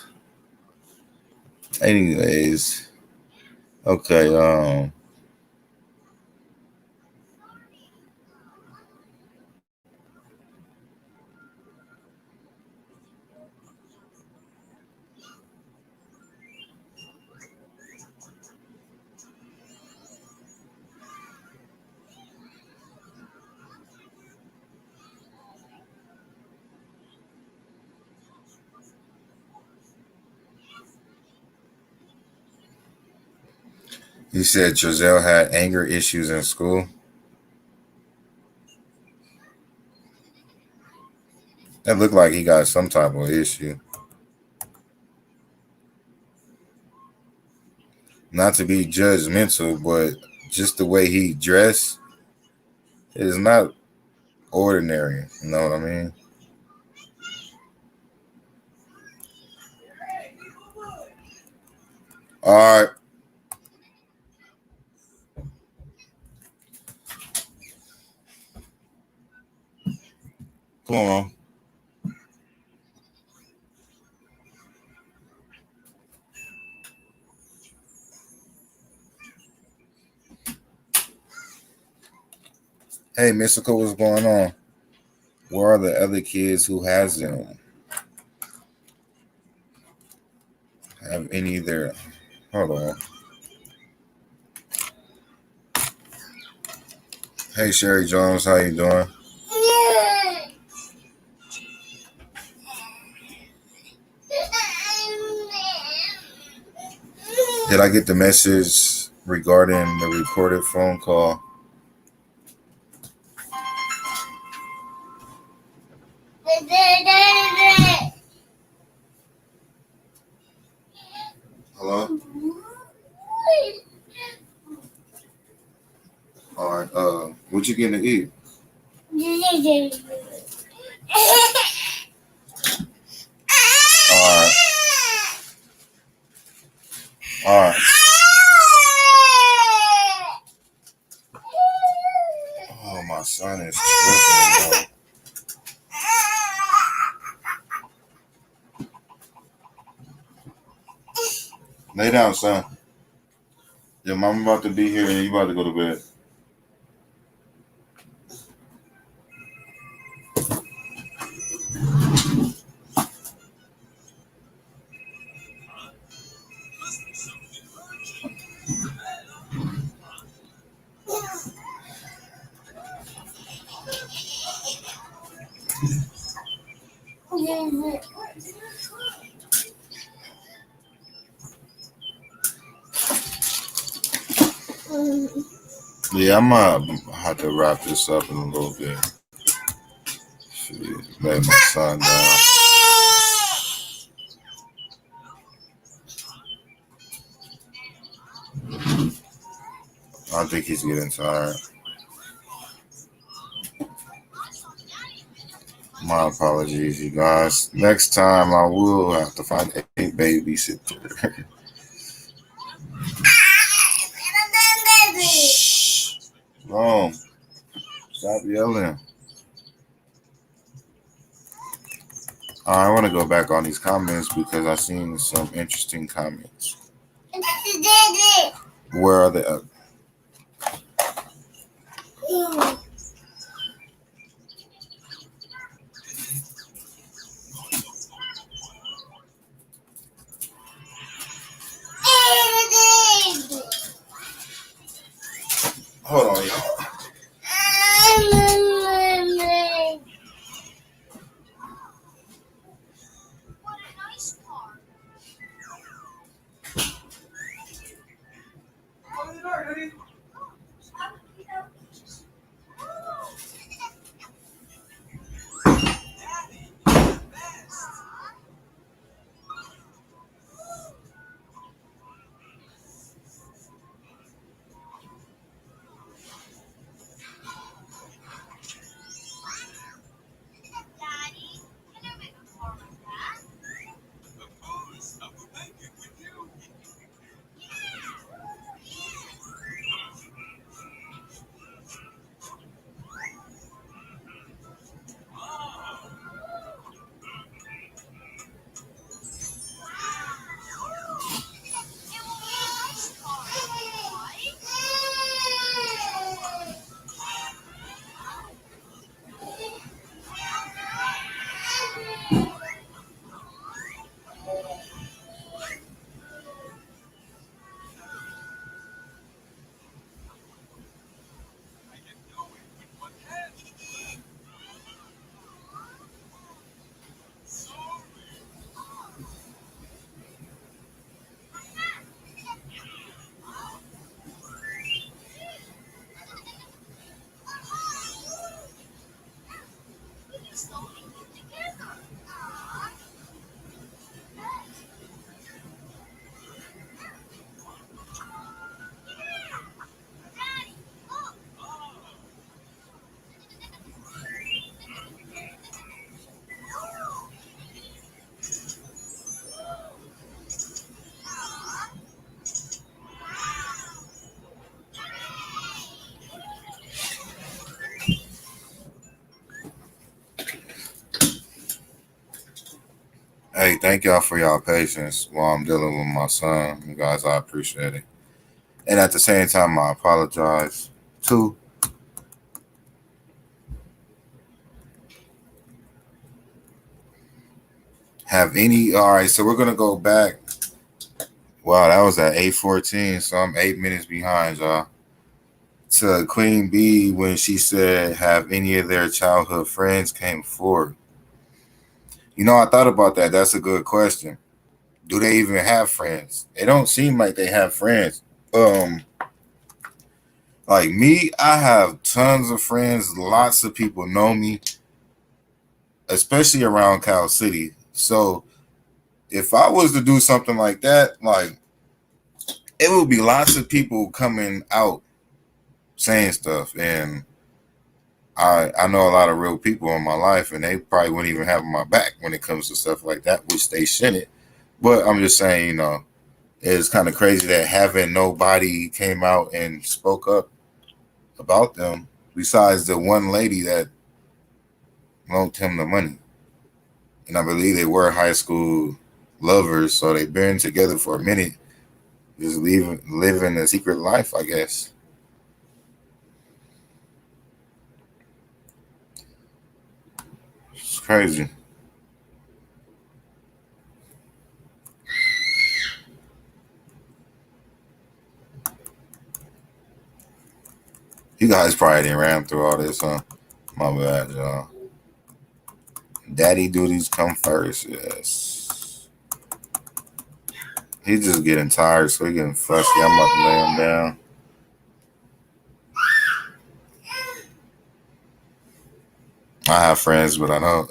Anyways, okay. He said Giselle had anger issues in school. That looked like he got some type of issue. Not to be judgmental, but just the way he dressed is not ordinary. You know what I mean? All right. Come on. Hey, Mystical, what's going on? Where are the other kids who has them? Have any there? Hold on. Hey, Sherry Jones, how you doing? Did I get the message regarding the recorded phone call? Hello? All right, what you getting to eat? All right. All right. Oh, my son is tripping, bro. Lay down, son. Your mom about to be here and you about to go to bed. Yeah, I'm gonna have to wrap this up in a little bit. Lay my son down. I think he's getting tired. My apologies, you guys. Next time I will have to find a babysitter. Rome, stop yelling. I want to go back on these comments because I've seen some interesting comments. Where are the Hold on, y'all. Hey, thank y'all for y'all patience while I'm dealing with my son. You guys, I appreciate it. And at the same time, I apologize too. Have any? All right, so we're gonna go back. Wow, that was at 8:14, so I'm 8 minutes behind, y'all. To Queen B when she said, "Have any of their childhood friends came forward?" You know, I thought about that. That's a good question. Do they even have friends? They don't seem like they have friends. Like me, I have tons of friends. Lots of people know me, especially around Cal City. So if I was to do something like that, like it would be lots of people coming out saying stuff. And I know a lot of real people in my life, and they probably wouldn't even have my back when it comes to stuff like that, which they shouldn't. But I'm just saying, you know, it's kind of crazy that having nobody came out and spoke up about them besides the one lady that loaned him the money. And I believe they were high school lovers, so they've been together for a minute, just living a secret life, I guess. It's crazy. You guys probably didn't ram through all this, huh? My bad, y'all. Daddy duties come first, yes. He's just getting tired, so he's getting fussy. I'm about to lay him down. I have friends, but I don't.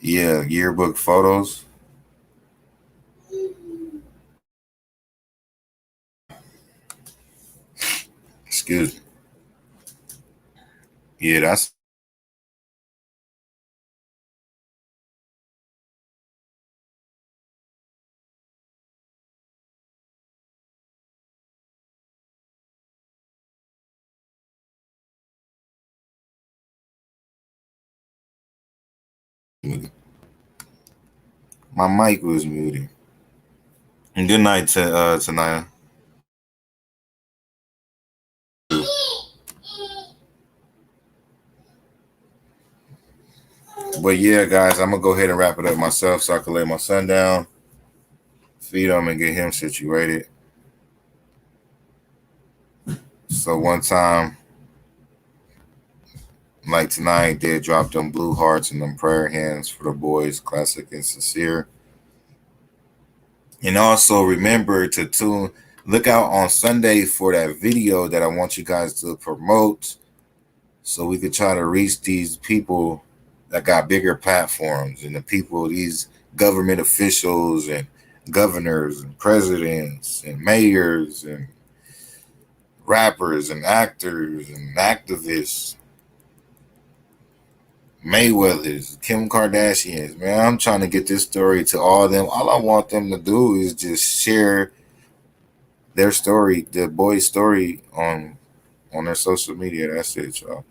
Yeah, yearbook photos. Excuse me. Yeah, that's my mic was muted. And good night to Tanaya. But yeah, guys, I'm gonna go ahead and wrap it up myself so I can lay my son down, feed him, and get him situated. So one time, like tonight, they dropped them blue hearts and them prayer hands for the boys, Classic and Sincere. And also remember to look out on Sunday for that video that I want you guys to promote so we could try to reach these people that got bigger platforms and the people, these government officials and governors and presidents and mayors and rappers and actors and activists, Mayweathers, Kim Kardashians. Man, I'm trying to get this story to all of them. All I want them to do is just share their story, the boy's story on their social media. That's it, y'all.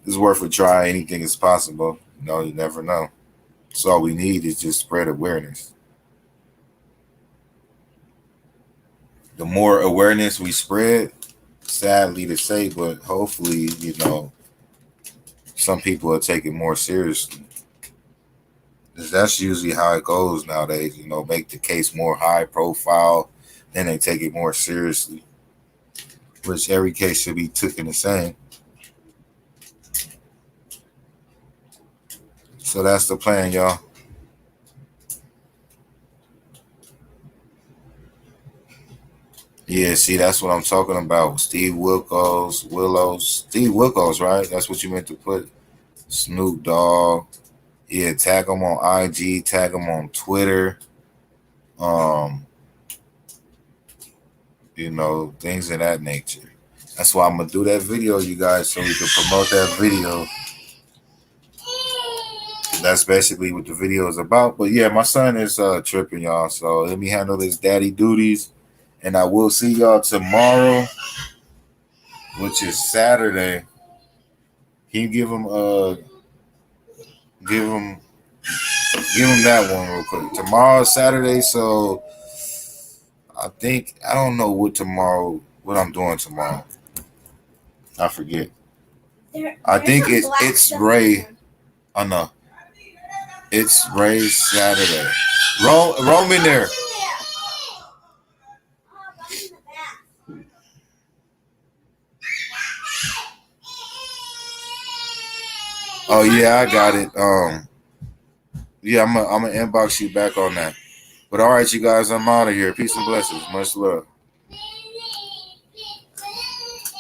It's worth a try. Anything is possible. You know, you never know. So all we need is just spread awareness. The more awareness we spread, sadly to say, but hopefully, you know, some people will take it more seriously. That's usually how it goes nowadays. You know, make the case more high profile, then they take it more seriously, which every case should be taken the same. So that's the plan, y'all. Yeah, see, that's what I'm talking about. Steve Wilkos, Steve Wilkos, right? That's what you meant to put. Snoop Dogg. Yeah, tag them on IG, tag them on Twitter. You know, things of that nature. That's why I'm gonna do that video, you guys, so we can promote that video. that's basically what the video is about. But yeah, my son is tripping, y'all. So let me handle his daddy duties, and I will see y'all tomorrow, which is Saturday. Can you give him that one real quick? Tomorrow's Saturday, so I don't know what I'm doing tomorrow. I forget. I think it's Ray. Oh no. It's Ray's Saturday. Roam in there. Oh yeah, I got it. Yeah, I'm gonna inbox you back on that. But all right, you guys, I'm out of here. Peace and blessings. Much love.